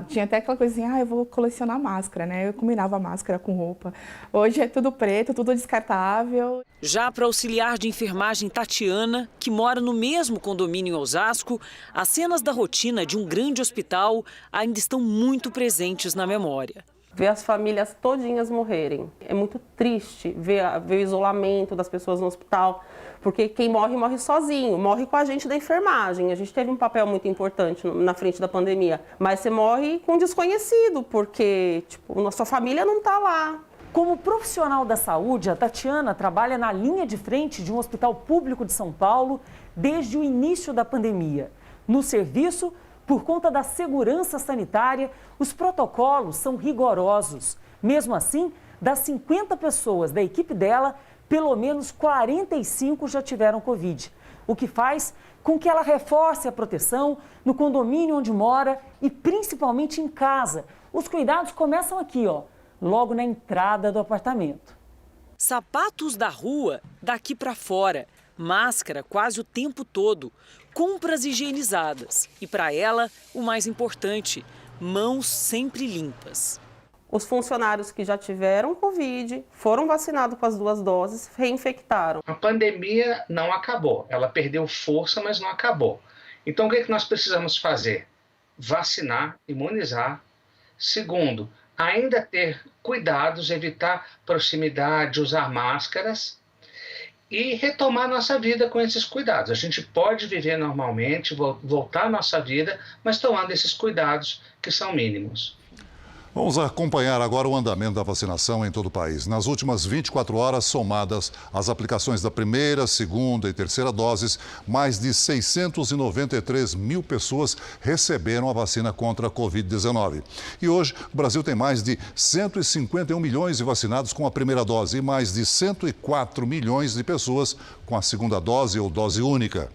tinha até aquela coisa assim, eu vou colecionar máscara, né? Eu combinava máscara com roupa. Hoje é tudo preto, tudo descartável. Já para auxiliar de enfermagem Tatiana, que mora no mesmo condomínio em Osasco, as cenas da rotina de um grande hospital ainda estão muito presentes na memória. Ver as famílias todinhas morrerem. É muito triste ver o isolamento das pessoas no hospital, porque quem morre, morre sozinho, morre com a gente da enfermagem. A gente teve um papel muito importante na frente da pandemia, mas você morre com um desconhecido, porque a sua família não está lá. Como profissional da saúde, a Tatiana trabalha na linha de frente de um hospital público de São Paulo desde o início da pandemia. No serviço, por conta da segurança sanitária, os protocolos são rigorosos. Mesmo assim, das 50 pessoas da equipe dela, pelo menos 45 já tiveram Covid, o que faz com que ela reforce a proteção no condomínio onde mora e principalmente em casa. Os cuidados começam aqui, logo na entrada do apartamento. Sapatos da rua, daqui para fora, máscara quase o tempo todo, compras higienizadas e, para ela, o mais importante, mãos sempre limpas. Os funcionários que já tiveram Covid, foram vacinados com as 2 doses, reinfectaram. A pandemia não acabou, ela perdeu força, mas não acabou. Então, o que nós precisamos fazer? Vacinar, imunizar. Segundo, ainda ter cuidados, evitar proximidade, usar máscaras e retomar nossa vida com esses cuidados. A gente pode viver normalmente, voltar à nossa vida, mas tomando esses cuidados que são mínimos. Vamos acompanhar agora o andamento da vacinação em todo o país. Nas últimas 24 horas, somadas as aplicações da primeira, segunda e terceira doses, mais de 693 mil pessoas receberam a vacina contra a Covid-19. E hoje, o Brasil tem mais de 151 milhões de vacinados com a primeira dose e mais de 104 milhões de pessoas com a segunda dose ou dose única.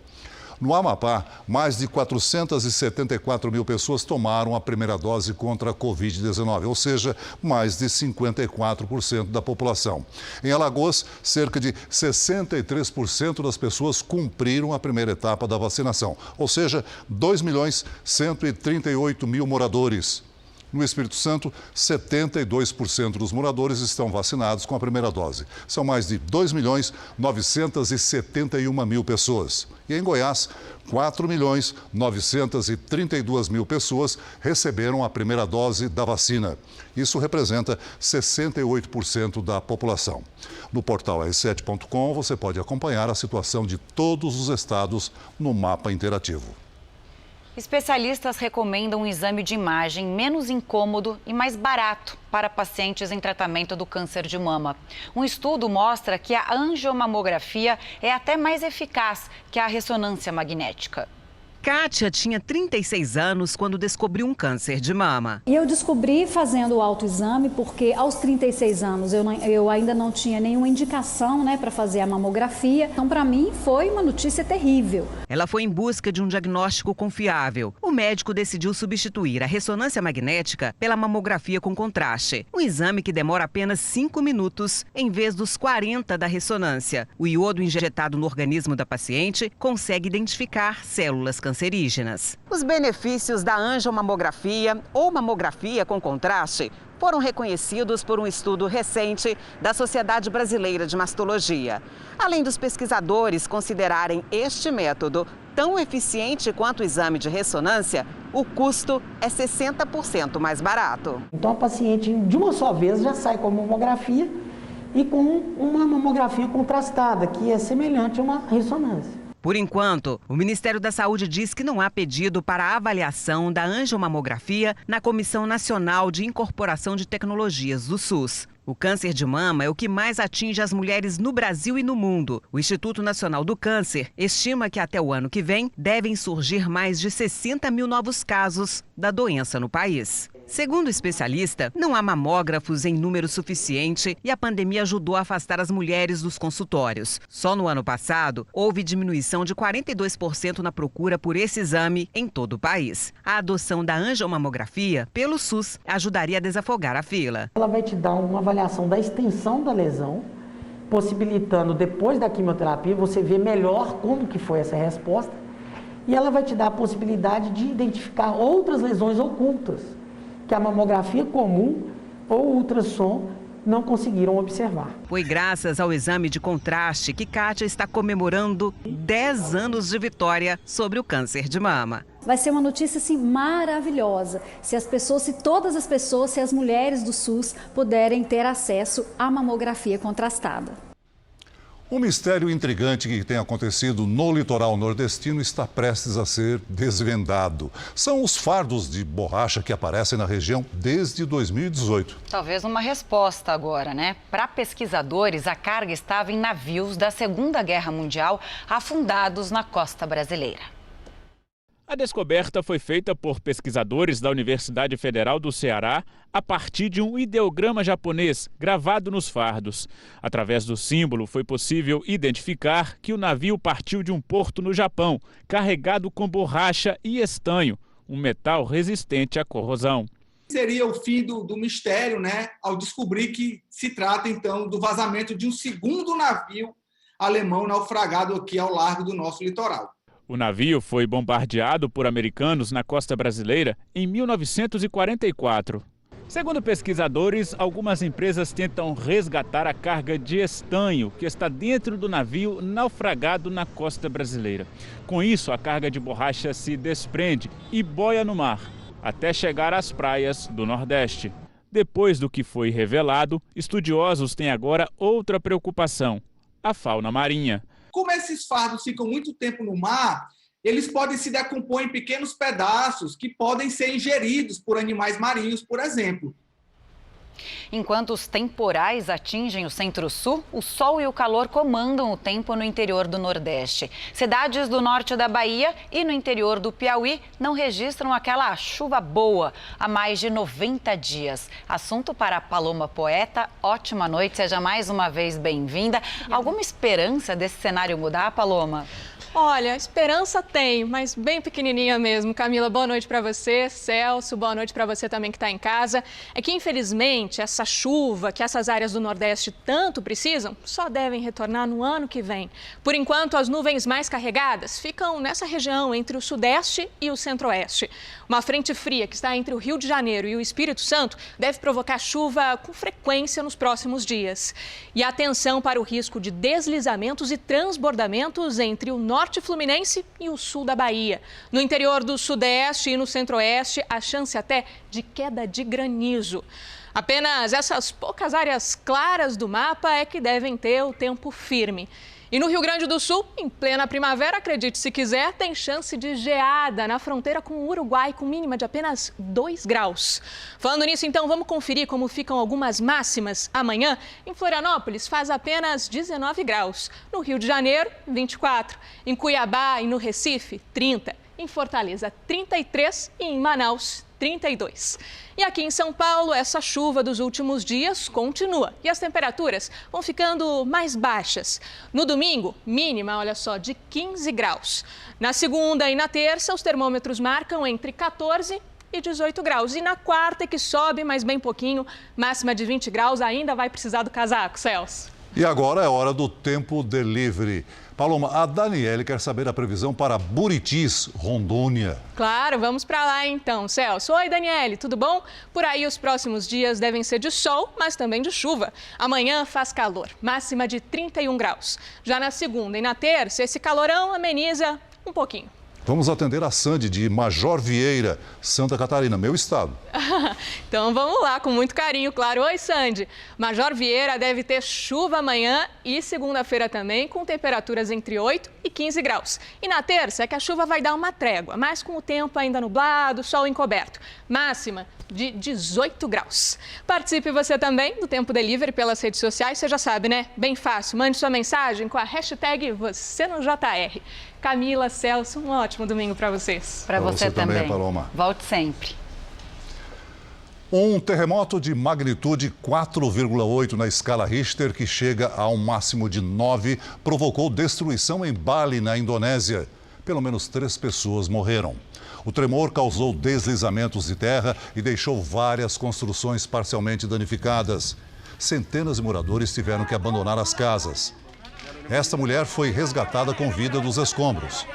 No Amapá, mais de 474 mil pessoas tomaram a primeira dose contra a Covid-19, ou seja, mais de 54% da população. Em Alagoas, cerca de 63% das pessoas cumpriram a primeira etapa da vacinação, ou seja, 2.138.000 moradores. No Espírito Santo, 72% dos moradores estão vacinados com a primeira dose. São mais de 2.971.000 pessoas. E em Goiás, 4.932.000 pessoas receberam a primeira dose da vacina. Isso representa 68% da população. No portal r7.com você pode acompanhar a situação de todos os estados no mapa interativo. Especialistas recomendam um exame de imagem menos incômodo e mais barato para pacientes em tratamento do câncer de mama. Um estudo mostra que a angiomamografia é até mais eficaz que a ressonância magnética. Kátia tinha 36 anos quando descobriu um câncer de mama. E eu descobri fazendo o autoexame porque aos 36 anos eu ainda não tinha nenhuma indicação, para fazer a mamografia. Então, para mim, foi uma notícia terrível. Ela foi em busca de um diagnóstico confiável. O médico decidiu substituir a ressonância magnética pela mamografia com contraste. Um exame que demora apenas 5 minutos em vez dos 40 da ressonância. O iodo injetado no organismo da paciente consegue identificar células cancerígenas. Os benefícios da angiomamografia ou mamografia com contraste foram reconhecidos por um estudo recente da Sociedade Brasileira de Mastologia. Além dos pesquisadores considerarem este método tão eficiente quanto o exame de ressonância, o custo é 60% mais barato. Então a paciente de uma só vez já sai com a mamografia e com uma mamografia contrastada, que é semelhante a uma ressonância. Por enquanto, o Ministério da Saúde diz que não há pedido para a avaliação da angiomamografia na Comissão Nacional de Incorporação de Tecnologias do SUS. O câncer de mama é o que mais atinge as mulheres no Brasil e no mundo. O Instituto Nacional do Câncer estima que até o ano que vem devem surgir mais de 60 mil novos casos da doença no país. Segundo o especialista, não há mamógrafos em número suficiente e a pandemia ajudou a afastar as mulheres dos consultórios. Só no ano passado, houve diminuição de 42% na procura por esse exame em todo o país. A adoção da angiomamografia pelo SUS ajudaria a desafogar a fila. Ela vai te dar uma avaliação da extensão da lesão, possibilitando, depois da quimioterapia, você ver melhor como que foi essa resposta, e ela vai te dar a possibilidade de identificar outras lesões ocultas que a mamografia comum ou o ultrassom não conseguiram observar. Foi graças ao exame de contraste que Kátia está comemorando 10 anos de vitória sobre o câncer de mama. Vai ser uma notícia assim maravilhosa se todas as pessoas, se as mulheres do SUS puderem ter acesso à mamografia contrastada. Um mistério intrigante que tem acontecido no litoral nordestino está prestes a ser desvendado. São os fardos de borracha que aparecem na região desde 2018. Talvez uma resposta agora, né? Para pesquisadores, a carga estava em navios da Segunda Guerra Mundial afundados na costa brasileira. A descoberta foi feita por pesquisadores da Universidade Federal do Ceará a partir de um ideograma japonês gravado nos fardos. Através do símbolo, foi possível identificar que o navio partiu de um porto no Japão, carregado com borracha e estanho, um metal resistente à corrosão. Seria o fim do mistério, né, ao descobrir que se trata, então, do vazamento de um segundo navio alemão naufragado aqui ao largo do nosso litoral. O navio foi bombardeado por americanos na costa brasileira em 1944. Segundo pesquisadores, algumas empresas tentam resgatar a carga de estanho que está dentro do navio naufragado na costa brasileira. Com isso, a carga de borracha se desprende e boia no mar, até chegar às praias do Nordeste. Depois do que foi revelado, estudiosos têm agora outra preocupação: a fauna marinha. Como esses fardos ficam muito tempo no mar, eles podem se decompor em pequenos pedaços que podem ser ingeridos por animais marinhos, por exemplo. Enquanto os temporais atingem o centro-sul, o sol e o calor comandam o tempo no interior do Nordeste. Cidades do norte da Bahia e no interior do Piauí não registram aquela chuva boa há mais de 90 dias. Assunto para a Paloma Poeta. Ótima noite, seja mais uma vez bem-vinda. Alguma esperança desse cenário mudar, Paloma? Olha, esperança tem, mas bem pequenininha mesmo. Camila, boa noite para você. Celso, boa noite para você também que está em casa. É que, infelizmente, essa chuva que essas áreas do Nordeste tanto precisam só devem retornar no ano que vem. Por enquanto, as nuvens mais carregadas ficam nessa região entre o Sudeste e o Centro-Oeste. Uma frente fria que está entre o Rio de Janeiro e o Espírito Santo deve provocar chuva com frequência nos próximos dias. E atenção para o risco de deslizamentos e transbordamentos entre o norte fluminense e o sul da Bahia. No interior do Sudeste e no Centro-Oeste, a chance até de queda de granizo. Apenas essas poucas áreas claras do mapa é que devem ter o tempo firme. E no Rio Grande do Sul, em plena primavera, acredite se quiser, tem chance de geada na fronteira com o Uruguai, com mínima de apenas 2 graus. Falando nisso, então, vamos conferir como ficam algumas máximas. Amanhã, em Florianópolis, faz apenas 19 graus. No Rio de Janeiro, 24. Em Cuiabá e no Recife, 30. em Fortaleza 33 e em Manaus 32. E aqui em São Paulo, essa chuva dos últimos dias continua e as temperaturas vão ficando mais baixas. No domingo, mínima, olha só, de 15 graus. Na segunda e na terça, os termômetros marcam entre 14 e 18 graus. E na quarta, que sobe mais bem pouquinho, máxima de 20 graus, ainda vai precisar do casaco, Celso. E agora é hora do Tempo Delivery. Paloma, a Daniele quer saber a previsão para Buritis, Rondônia. Claro, vamos para lá então, Celso. Oi, Daniele, tudo bom? Por aí os próximos dias devem ser de sol, mas também de chuva. Amanhã faz calor, máxima de 31 graus. Já na segunda e na terça, esse calorão ameniza um pouquinho. Vamos atender a Sandy de Major Vieira, Santa Catarina, meu estado. Então vamos lá, com muito carinho, claro. Oi, Sandy. Major Vieira deve ter chuva amanhã e segunda-feira também, com temperaturas entre 8 e 15 graus. E na terça é que a chuva vai dar uma trégua, mas com o tempo ainda nublado, sol encoberto. Máxima de 18 graus. Participe você também do Tempo Delivery pelas redes sociais, você já sabe, né? Bem fácil, mande sua mensagem com a hashtag #VocêNoJR. Camila, Celso, um ótimo domingo para vocês. Para você também, Paloma. Volte sempre. Um terremoto de magnitude 4,8 na escala Richter, que chega a um máximo de 9, provocou destruição em Bali, na Indonésia. Pelo menos 3 pessoas morreram. O tremor causou deslizamentos de terra e deixou várias construções parcialmente danificadas. Centenas de moradores tiveram que abandonar as casas. Esta mulher foi resgatada com vida dos escombros.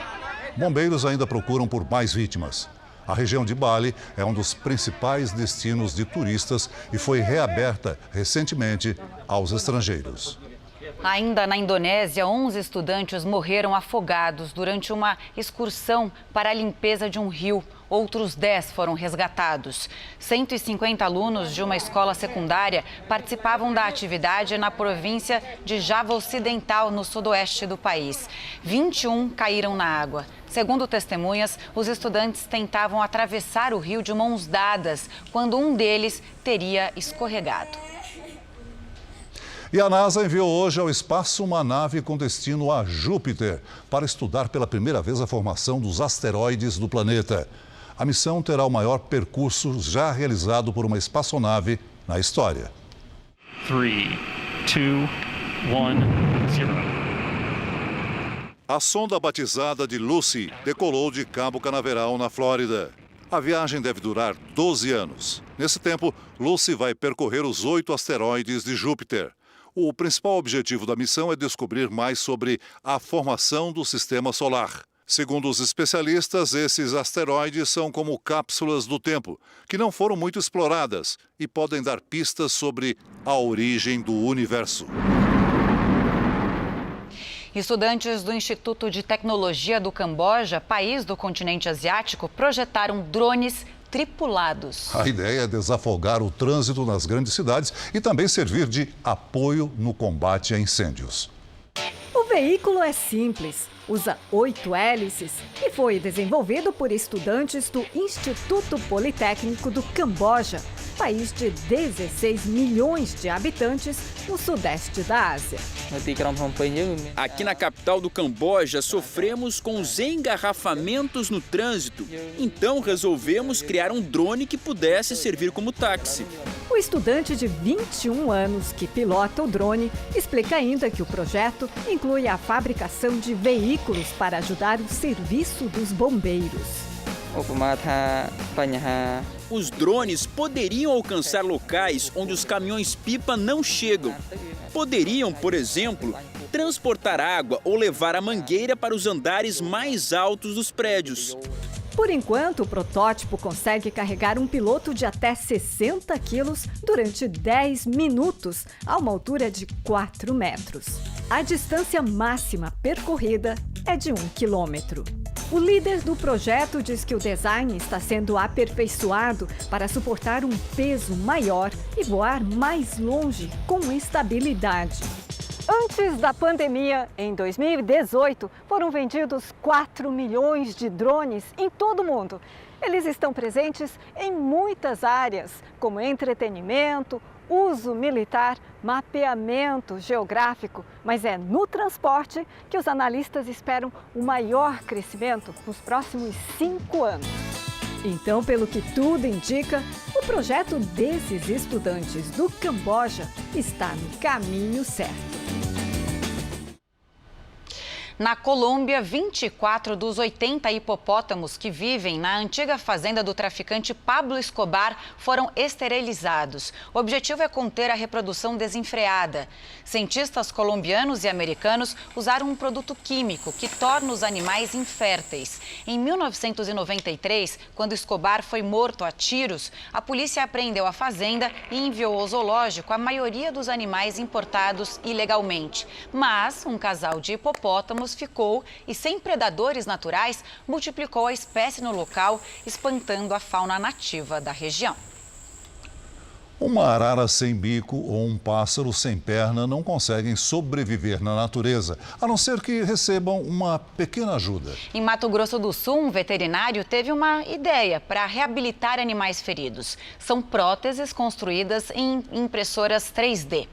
Bombeiros ainda procuram por mais vítimas. A região de Bali é um dos principais destinos de turistas e foi reaberta recentemente aos estrangeiros. Ainda na Indonésia, 11 estudantes morreram afogados durante uma excursão para a limpeza de um rio. Outros 10 foram resgatados. 150 alunos de uma escola secundária participavam da atividade na província de Java Ocidental, no sudoeste do país. 21 caíram na água. Segundo testemunhas, os estudantes tentavam atravessar o rio de mãos dadas quando um deles teria escorregado. E a NASA enviou hoje ao espaço uma nave com destino a Júpiter para estudar pela primeira vez a formação dos asteroides do planeta. A missão terá o maior percurso já realizado por uma espaçonave na história. 3, 2, 1, 0. A sonda batizada de Lucy decolou de Cabo Canaveral, na Flórida. A viagem deve durar 12 anos. Nesse tempo, Lucy vai percorrer os 8 asteroides de Júpiter. O principal objetivo da missão é descobrir mais sobre a formação do sistema solar. Segundo os especialistas, esses asteroides são como cápsulas do tempo, que não foram muito exploradas e podem dar pistas sobre a origem do universo. Estudantes do Instituto de Tecnologia do Camboja, país do continente asiático, projetaram drones tripulados. A ideia é desafogar o trânsito nas grandes cidades e também servir de apoio no combate a incêndios. O veículo é simples, usa 8 hélices e foi desenvolvido por estudantes do Instituto Politécnico do Camboja, país de 16 milhões de habitantes no sudeste da Ásia. Aqui na capital do Camboja, sofremos com os engarrafamentos no trânsito. Então resolvemos criar um drone que pudesse servir como táxi. O estudante de 21 anos que pilota o drone explica ainda que o projeto inclui a fabricação de veículos para ajudar o serviço dos bombeiros. Os drones poderiam alcançar locais onde os caminhões-pipa não chegam. Poderiam, por exemplo, transportar água ou levar a mangueira para os andares mais altos dos prédios. Por enquanto, o protótipo consegue carregar um piloto de até 60 quilos durante 10 minutos, a uma altura de 4 metros. A distância máxima percorrida é de 1 quilômetro. O líder do projeto diz que o design está sendo aperfeiçoado para suportar um peso maior e voar mais longe com estabilidade. Antes da pandemia, em 2018, foram vendidos 4 milhões de drones em todo o mundo. Eles estão presentes em muitas áreas, como entretenimento, uso militar, mapeamento geográfico, mas é no transporte que os analistas esperam o maior crescimento nos próximos 5 anos. Então, pelo que tudo indica, o projeto desses estudantes do Camboja está no caminho certo. Na Colômbia, 24 dos 80 hipopótamos que vivem na antiga fazenda do traficante Pablo Escobar foram esterilizados. O objetivo é conter a reprodução desenfreada. Cientistas colombianos e americanos usaram um produto químico que torna os animais inférteis. Em 1993, quando Escobar foi morto a tiros, a polícia apreendeu a fazenda e enviou ao zoológico a maioria dos animais importados ilegalmente. Mas um casal de hipopótamos ficou e, sem predadores naturais, multiplicou a espécie no local, espantando a fauna nativa da região. Uma arara sem bico ou um pássaro sem perna não conseguem sobreviver na natureza, a não ser que recebam uma pequena ajuda. Em Mato Grosso do Sul, um veterinário teve uma ideia para reabilitar animais feridos. São próteses construídas em impressoras 3D.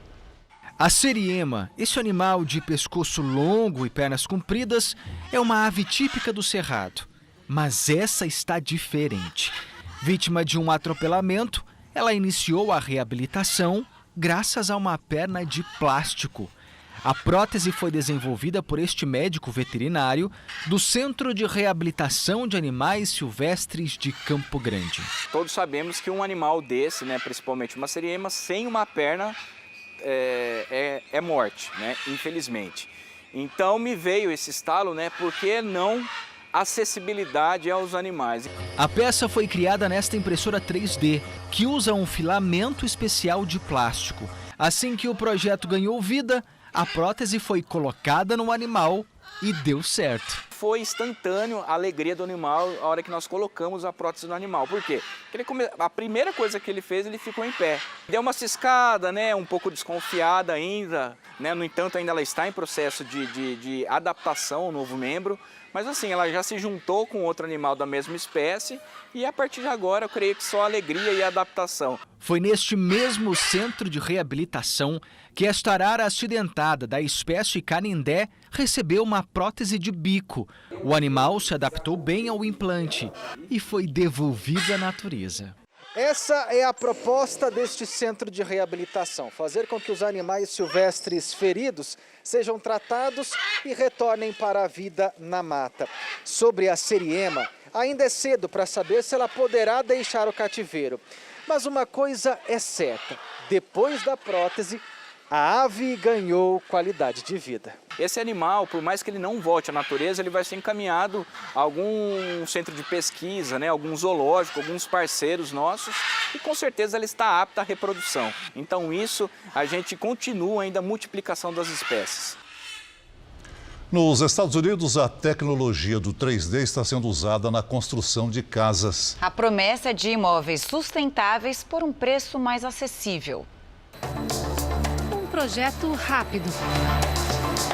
A seriema, esse animal de pescoço longo e pernas compridas, é uma ave típica do Cerrado. Mas essa está diferente. Vítima de um atropelamento, ela iniciou a reabilitação graças a uma perna de plástico. A prótese foi desenvolvida por este médico veterinário do Centro de Reabilitação de Animais Silvestres de Campo Grande. Todos sabemos que um animal desse, principalmente uma seriema, sem uma perna, é morte, infelizmente. Então me veio esse estalo, por que não acessibilidade aos animais? A peça foi criada nesta impressora 3D, que usa um filamento especial de plástico. Assim que o projeto ganhou vida, a prótese foi colocada no animal e deu certo. Foi instantâneo a alegria do animal a hora que nós colocamos a prótese no animal. Por quê? Porque a primeira coisa que ele fez, ele ficou em pé. Deu uma ciscada, um pouco desconfiada ainda, No entanto, ainda ela está em processo de adaptação ao novo membro. Mas assim, ela já se juntou com outro animal da mesma espécie e a partir de agora eu creio que só alegria e adaptação. Foi neste mesmo centro de reabilitação que esta arara acidentada da espécie canindé recebeu uma prótese de bico. O animal se adaptou bem ao implante e foi devolvido à natureza. Essa é a proposta deste centro de reabilitação, fazer com que os animais silvestres feridos sejam tratados e retornem para a vida na mata. Sobre a seriema, ainda é cedo para saber se ela poderá deixar o cativeiro. Mas uma coisa é certa, depois da prótese, a ave ganhou qualidade de vida. Esse animal, por mais que ele não volte à natureza, ele vai ser encaminhado a algum centro de pesquisa, algum zoológico, alguns parceiros nossos, e com certeza ele está apto à reprodução. Então isso, a gente continua ainda a multiplicação das espécies. Nos Estados Unidos, a tecnologia do 3D está sendo usada na construção de casas. A promessa é de imóveis sustentáveis por um preço mais acessível. Projeto rápido.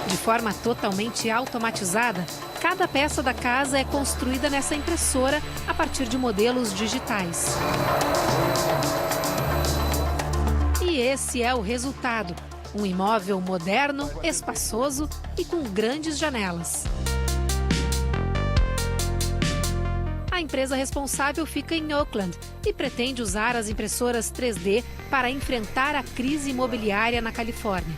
De forma totalmente automatizada, cada peça da casa é construída nessa impressora a partir de modelos digitais. E esse é o resultado: um imóvel moderno, espaçoso e com grandes janelas. A empresa responsável fica em Oakland e pretende usar as impressoras 3D para enfrentar a crise imobiliária na Califórnia.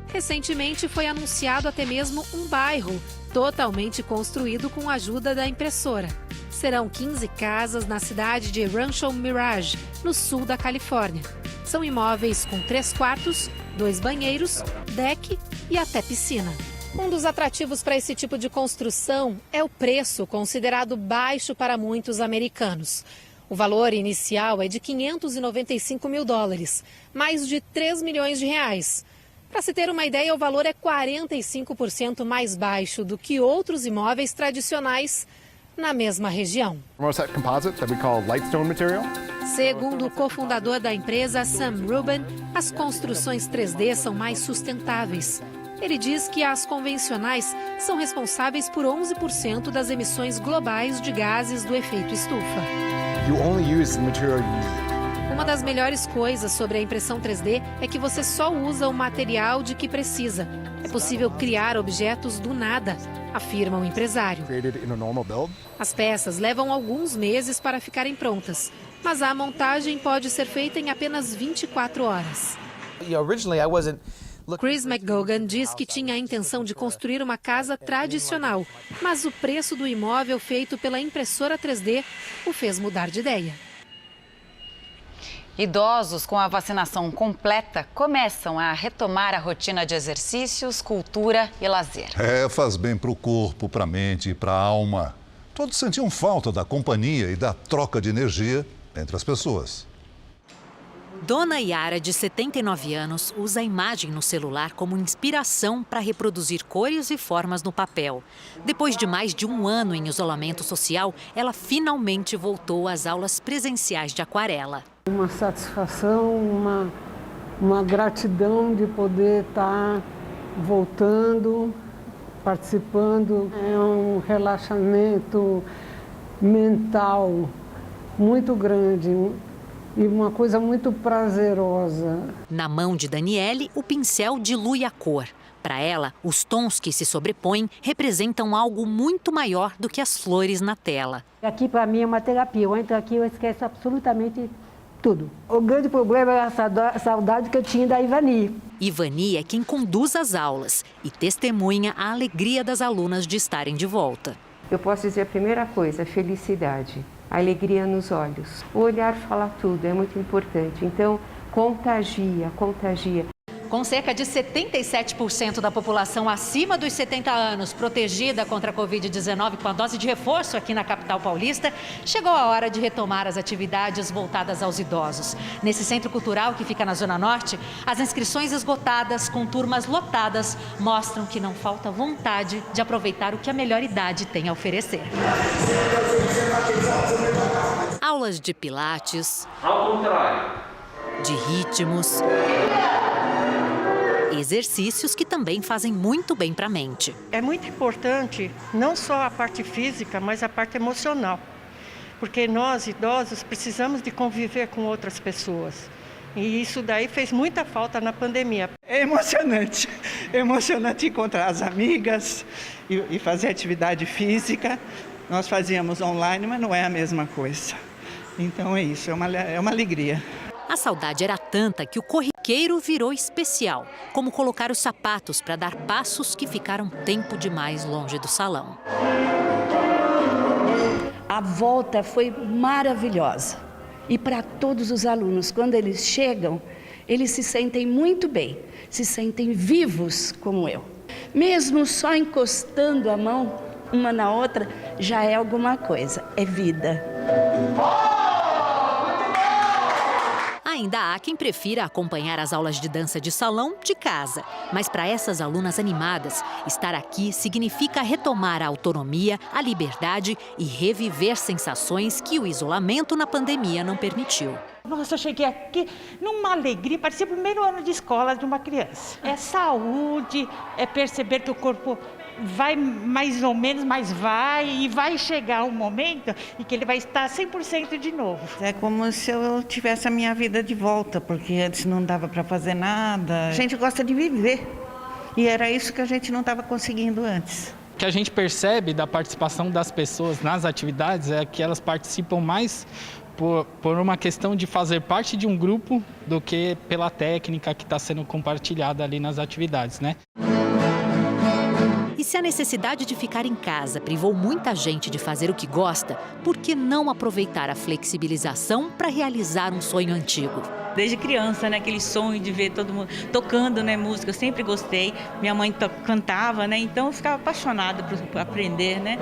Recentemente foi anunciado até mesmo um bairro totalmente construído com a ajuda da impressora. Serão 15 casas na cidade de Rancho Mirage, no sul da Califórnia. São imóveis com 3 quartos, 2 banheiros, deck e até piscina. Um dos atrativos para esse tipo de construção é o preço, considerado baixo para muitos americanos. O valor inicial é de $595 mil, mais de 3 milhões de reais. Para se ter uma ideia, o valor é 45% mais baixo do que outros imóveis tradicionais na mesma região. Segundo o cofundador da empresa, Sam Rubin, as construções 3D são mais sustentáveis. Ele diz que as convencionais são responsáveis por 11% das emissões globais de gases do efeito estufa. Uma das melhores coisas sobre a impressão 3D é que você só usa o material de que precisa. É possível criar objetos do nada, afirma o empresário. As peças levam alguns meses para ficarem prontas, mas a montagem pode ser feita em apenas 24 horas. Chris McGogan diz que tinha a intenção de construir uma casa tradicional, mas o preço do imóvel feito pela impressora 3D o fez mudar de ideia. Idosos com a vacinação completa começam a retomar a rotina de exercícios, cultura e lazer. Faz bem para o corpo, para a mente e para a alma. Todos sentiam falta da companhia e da troca de energia entre as pessoas. Dona Yara, de 79 anos, usa a imagem no celular como inspiração para reproduzir cores e formas no papel. Depois de mais de um ano em isolamento social, ela finalmente voltou às aulas presenciais de aquarela. Uma satisfação, uma gratidão de poder estar voltando, participando. É um relaxamento mental muito grande. E uma coisa muito prazerosa. Na mão de Daniele, o pincel dilui a cor. Para ela, os tons que se sobrepõem representam algo muito maior do que as flores na tela. Aqui, para mim, é uma terapia. Eu entro aqui e eu esqueço absolutamente tudo. O grande problema é a saudade que eu tinha da Ivani. Ivani é quem conduz as aulas e testemunha a alegria das alunas de estarem de volta. Eu posso dizer a primeira coisa, felicidade. Alegria nos olhos. O olhar fala tudo, é muito importante. Então, contagia. Com cerca de 77% da população acima dos 70 anos protegida contra a Covid-19 com a dose de reforço aqui na capital paulista, chegou a hora de retomar as atividades voltadas aos idosos. Nesse centro cultural que fica na Zona Norte, as inscrições esgotadas, com turmas lotadas, mostram que não falta vontade de aproveitar o que a melhor idade tem a oferecer. Aulas de pilates, ao contrário, de ritmos, exercícios que também fazem muito bem para a mente. É muito importante não só a parte física, mas a parte emocional. Porque nós, idosos, precisamos de conviver com outras pessoas. E isso daí fez muita falta na pandemia. É emocionante encontrar as amigas e fazer atividade física. Nós fazíamos online, mas não é a mesma coisa. Então é isso, é uma alegria. A saudade era tanta que o corriqueiro virou especial, como colocar os sapatos para dar passos que ficaram tempo demais longe do salão. A volta foi maravilhosa. E para todos os alunos, quando eles chegam, eles se sentem muito bem, se sentem vivos como eu. Mesmo só encostando a mão uma na outra, já é alguma coisa, é vida. Ainda há quem prefira acompanhar as aulas de dança de salão de casa. Mas para essas alunas animadas, estar aqui significa retomar a autonomia, a liberdade e reviver sensações que o isolamento na pandemia não permitiu. Nossa, eu cheguei aqui numa alegria, parecia o primeiro ano de escola de uma criança. É saúde, é perceber que o corpo vai mais ou menos, mas vai chegar um momento em que ele vai estar 100% de novo. É como se eu tivesse a minha vida de volta, porque antes não dava para fazer nada. A gente gosta de viver e era isso que a gente não estava conseguindo antes. O que a gente percebe da participação das pessoas nas atividades é que elas participam mais por uma questão de fazer parte de um grupo do que pela técnica que está sendo compartilhada ali nas atividades, né? E se a necessidade de ficar em casa privou muita gente de fazer o que gosta, por que não aproveitar a flexibilização para realizar um sonho antigo? Desde criança, né, aquele sonho de ver todo mundo tocando, né, música, eu sempre gostei. Minha mãe cantava, né, então eu ficava apaixonada por aprender, né?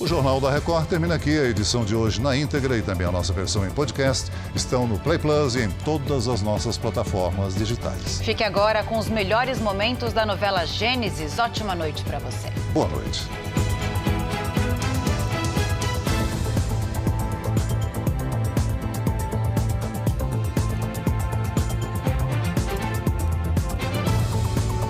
O Jornal da Record termina aqui. A edição de hoje na íntegra e também a nossa versão em podcast estão no Play Plus e em todas as nossas plataformas digitais. Fique agora com os melhores momentos da novela Gênesis. Ótima noite para você. Boa noite.